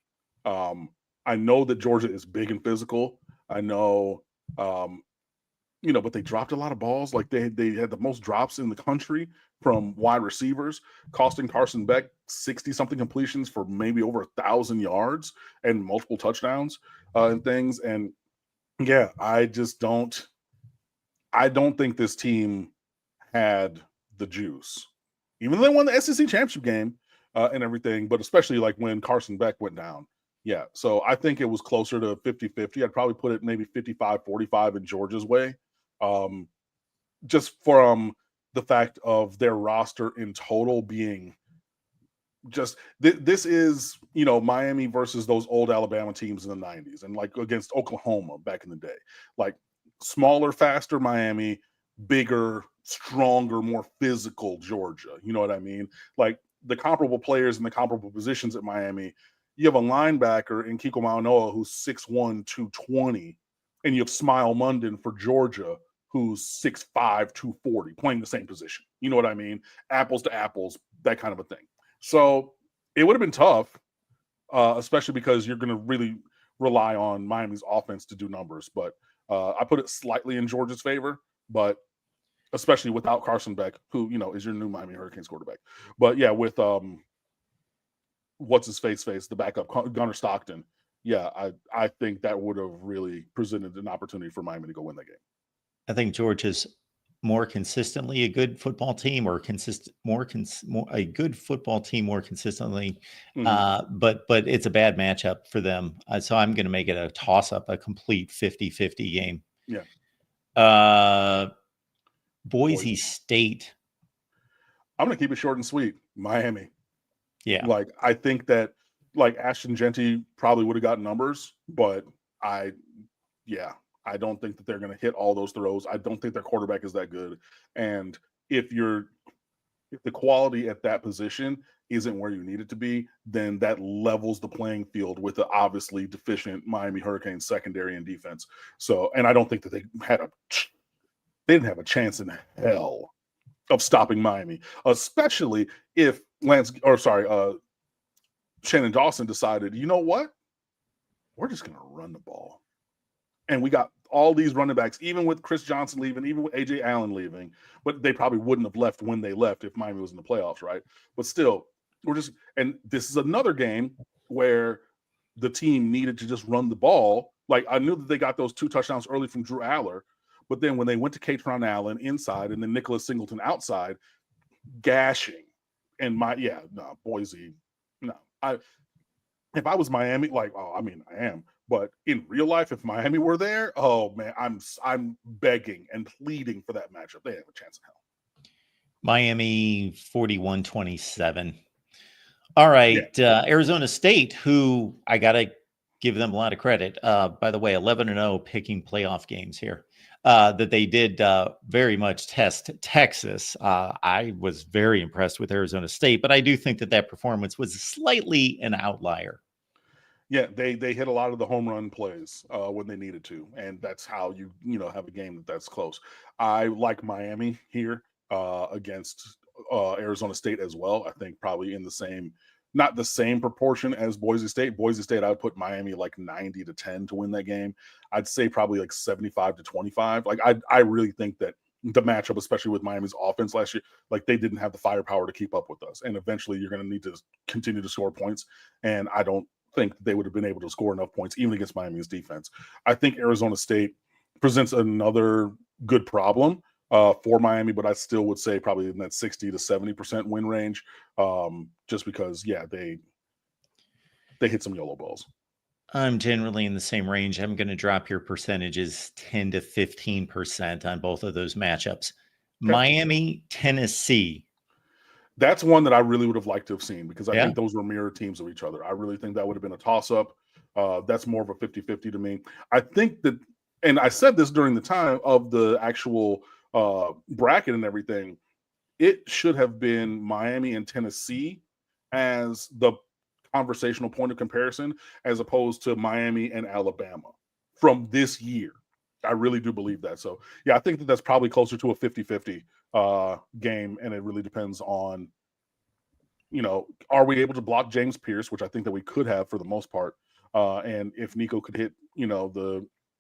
I know that Georgia is big and physical. I know, but they dropped a lot of balls. Like they had the most drops in the country from wide receivers, costing Carson Beck 60-something completions for maybe over 1,000 yards and multiple touchdowns and things. And yeah, I don't think this team had the juice, even though they won the SEC championship game and everything, but especially like when Carson Beck went down. Yeah. So I think it was closer to 50-50. I'd probably put it maybe 55-45 in Georgia's way. Just from the fact of their roster in total being just this is Miami versus those old Alabama teams in the 90s and like against Oklahoma back in the day, like smaller, faster Miami, bigger, stronger, more physical Georgia. You know what I mean? Like the comparable players in the comparable positions at Miami. You have a linebacker in Kiko Mawanoa who's 6'1", 220, and you have Smile Munden for Georgia who's 6'5", 240, playing the same position. You know what I mean? Apples to apples, that kind of a thing. So it would have been tough, especially because you're going to really rely on Miami's offense to do numbers. But I put it slightly in Georgia's favor, but especially without Carson Beck, who, is your new Miami Hurricanes quarterback. But yeah, with what's his face, the backup, Gunnar Stockton. Yeah, I think that would have really presented an opportunity for Miami to go win that game. I think Georgia's more consistently a good football team, or a good football team more consistently. Mm-hmm. But it's a bad matchup for them. So I'm going to make it a toss-up, a complete 50-50 game. Yeah. Boise State. I'm going to keep it short and sweet. Miami. Yeah. Like, I think that, like, Ashton Genty probably would have gotten numbers, but I don't think that they're going to hit all those throws. I don't think their quarterback is that good. And if the quality at that position isn't where you need it to be, then that levels the playing field with the obviously deficient Miami Hurricanes secondary and defense. So, and I don't think that they didn't have a chance in hell of stopping Miami, especially if Shannon Dawson decided, you know what? We're just going to run the ball. And we got all these running backs, even with Chris Johnson leaving, even with AJ Allen leaving, but they probably wouldn't have left when they left if Miami was in the playoffs, right? But still, and this is another game where the team needed to just run the ball. Like, I knew that they got those 2 touchdowns early from Drew Aller, but then when they went to Katron Allen inside and then Nicholas Singleton outside, gashing. And Boise, no. If I was Miami, I am, but in real life, if Miami were there, oh man, I'm begging and pleading for that matchup. They have a chance in hell. Miami 41-27. All right. Yeah. Arizona State, who I got to give them a lot of credit. By the way, 11-0 picking playoff games here. That they did very much test Texas. I was very impressed with Arizona State, but I do think that performance was slightly an outlier. Yeah, they hit a lot of the home run plays when they needed to, and that's how you have a game that's close. I like Miami here against Arizona State as well. I think probably in the same, not the same proportion as Boise State. Boise State, I would put Miami like 90-10 to win that game. I'd say probably like 75-25. Like I really think that the matchup, especially with Miami's offense last year, like they didn't have the firepower to keep up with us, and eventually you're going to need to continue to score points. And I don't think they would have been able to score enough points even against Miami's defense. I think Arizona State presents another good problem for Miami, but I still would say probably in that 60-70% win range, just because they hit some yellow balls. I'm generally in the same range. I'm going to drop your percentages 10-15% on both of those matchups. Okay. Miami, Tennessee. That's one that I really would have liked to have seen, because I think those were mirror teams of each other. I really think that would have been a toss-up. That's more of a 50-50 to me. I think that, and I said this during the time of the actual bracket and everything, it should have been Miami and Tennessee as the conversational point of comparison, as opposed to Miami and Alabama from this year. I really do believe that. So, I think that that's probably closer to a 50-50 game, and it really depends on, are we able to block James Pierce, which I think that we could have for the most part, and if Nico could hit,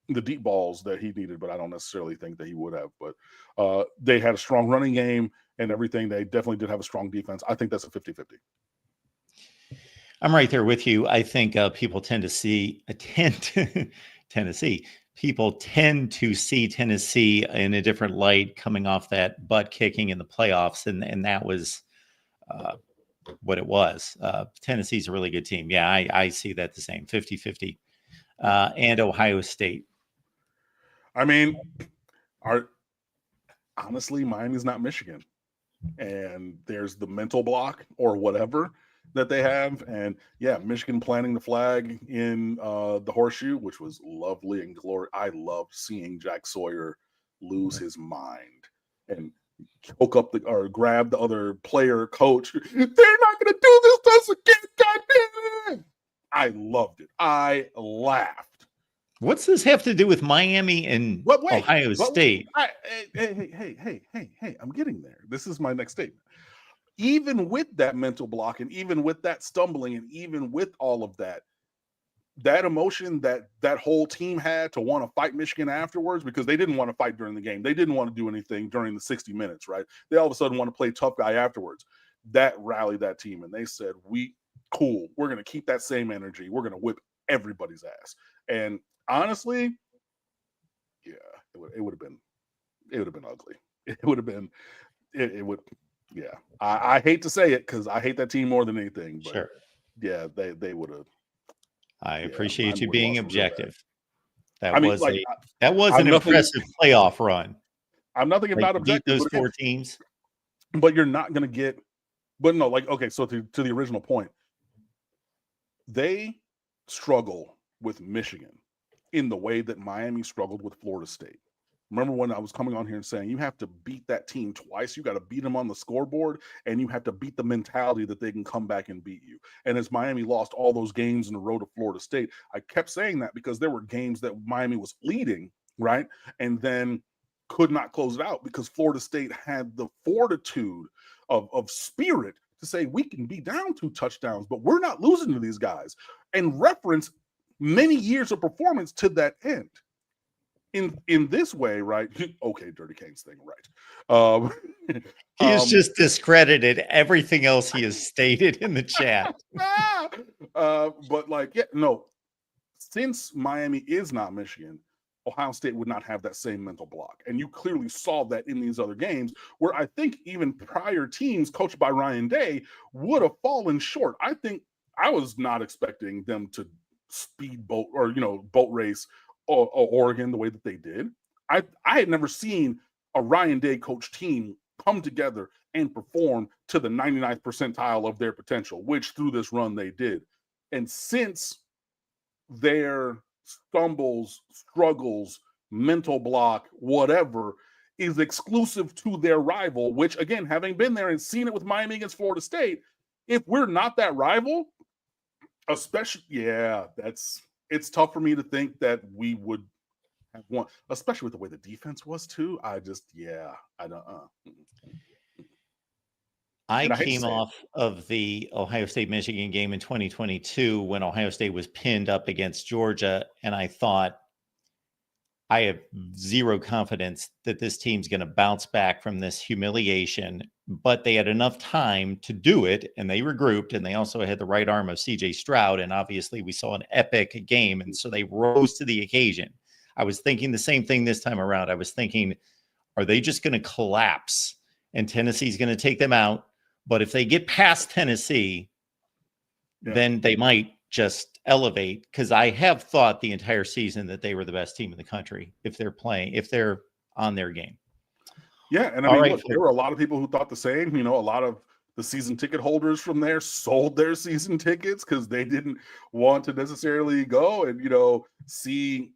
the deep balls that he needed, but I don't necessarily think that he would have. But they had a strong running game and everything. They definitely did have a strong defense. I think that's a 50-50. I'm right there with you. I think people tend to see Tennessee. People tend to see Tennessee in a different light coming off that butt kicking in the playoffs, and that was what it was. Tennessee's a really good team. Yeah, I see that the same, 50-50. And Ohio State. I mean, honestly, Miami's not Michigan, and there's the mental block or whatever that they have. And Michigan planting the flag in the horseshoe, which was lovely and glorious. I loved seeing Jack Sawyer lose his mind and choke up or grab the other player, coach. They're not going to do this to us again, goddamn! I loved it. I laughed. What's this have to do with Miami and Ohio State? Hey, I'm getting there. This is my next statement. Even with that mental block, and even with that stumbling, and even with all of that emotion that whole team had to want to fight Michigan afterwards, because they didn't want to fight during the game. They didn't want to do anything during the 60 minutes, right? They all of a sudden want to play tough guy afterwards. That rallied that team, and they said, cool, we're going to keep that same energy. We're going to whip everybody's ass. And honestly, it would have been ugly. It would have been, it would. Yeah, I hate to say it because I hate that team more than anything. But sure. Yeah, they would have. I appreciate you being objective. That was an impressive playoff run. I'm nothing about objective. Those 4 teams, but you're not going to get. But no, okay. So to the original point, they struggle with Michigan in the way that Miami struggled with Florida State. Remember when I was coming on here and saying you have to beat that team twice? You got to beat them on the scoreboard, and you have to beat the mentality that they can come back and beat you. And as Miami lost all those games in a row to Florida State, I kept saying that because there were games that Miami was leading, right? And then could not close it out because Florida State had the fortitude of spirit to say, we can be down 2 touchdowns, but we're not losing to these guys, and reference many years of performance to that end. in this way, right? Okay, Dirty Kane's thing, right? He has just discredited everything else he has stated in the chat. But like, yeah, no. Since Miami is not Michigan, Ohio State would not have that same mental block, and you clearly saw that in these other games, where I think even prior teams coached by Ryan Day would have fallen short. I think I was not expecting them to speedboat or boat race or Oregon the way that they did. I had never seen a Ryan Day coach team come together and perform to the 99th percentile of their potential, which through this run they did. And since their stumbles, struggles, mental block, whatever, is exclusive to their rival, which again, having been there and seen it with Miami against Florida State, if we're not that rival, especially, it's tough for me to think that we would have won, especially with the way the defense was too. I don't. I came off of the Ohio State-Michigan game in 2022 when Ohio State was pinned up against Georgia, and I thought, I have zero confidence that this team's going to bounce back from this humiliation, but they had enough time to do it, and they regrouped, and they also had the right arm of CJ Stroud, and obviously we saw an epic game, and so they rose to the occasion. I was thinking the same thing this time around. I was thinking, are they just going to collapse, and Tennessee's going to take them out? But if they get past Tennessee, then they might just elevate, because I have thought the entire season that they were the best team in the country if they're on their game. Yeah, and I mean, look, there were a lot of people who thought the same. A lot of the season ticket holders from there sold their season tickets because they didn't want to necessarily go and see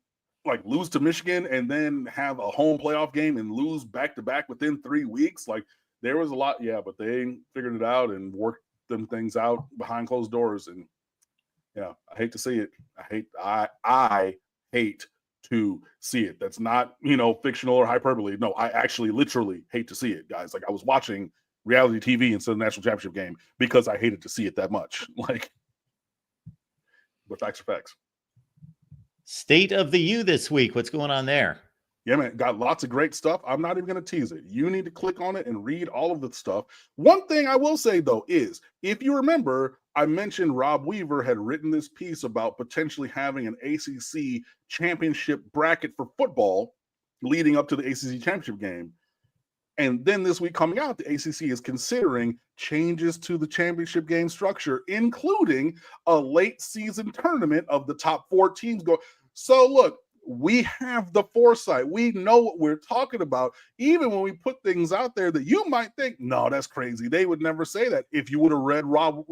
lose to Michigan and then have a home playoff game and lose back to back within 3 weeks. Like, there was a lot, but they figured it out and worked them things out behind closed doors. And I hate to see it. I hate to see it. That's not, fictional or hyperbole. No, I actually literally hate to see it, guys. Like, I was watching reality TV instead of the national championship game because I hated to see it that much. But facts are facts. State of the U this week. What's going on there? Yeah, man, got lots of great stuff. I'm not even going to tease it. You need to click on it and read all of the stuff. One thing I will say, though, is if you remember, I mentioned Rob Weaver had written this piece about potentially having an ACC championship bracket for football leading up to the ACC championship game. And then this week coming out, the ACC is considering changes to the championship game structure, including a late season tournament of the top 4 teams. So look, we have the foresight. We know what we're talking about. Even when we put things out there that you might think, no, that's crazy. They would never say that. If you would have read Rob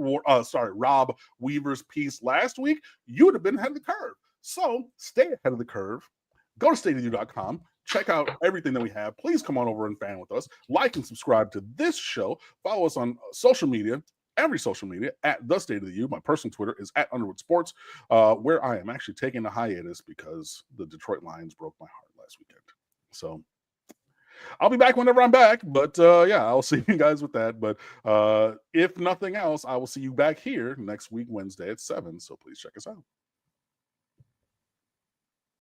Weaver's piece last week, you would have been ahead of the curve. So stay ahead of the curve. Go to stateoftheu.com. Check out everything that we have. Please come on over and fan with us. Like and subscribe to this show. Follow us on social media. Every social media at The State of the U. My personal Twitter is at Underwood Sports, where I am actually taking a hiatus because the Detroit Lions broke my heart last weekend. So I'll be back whenever I'm back, but I'll see you guys with that. But if nothing else, I will see you back here next week, Wednesday at 7. So please check us out.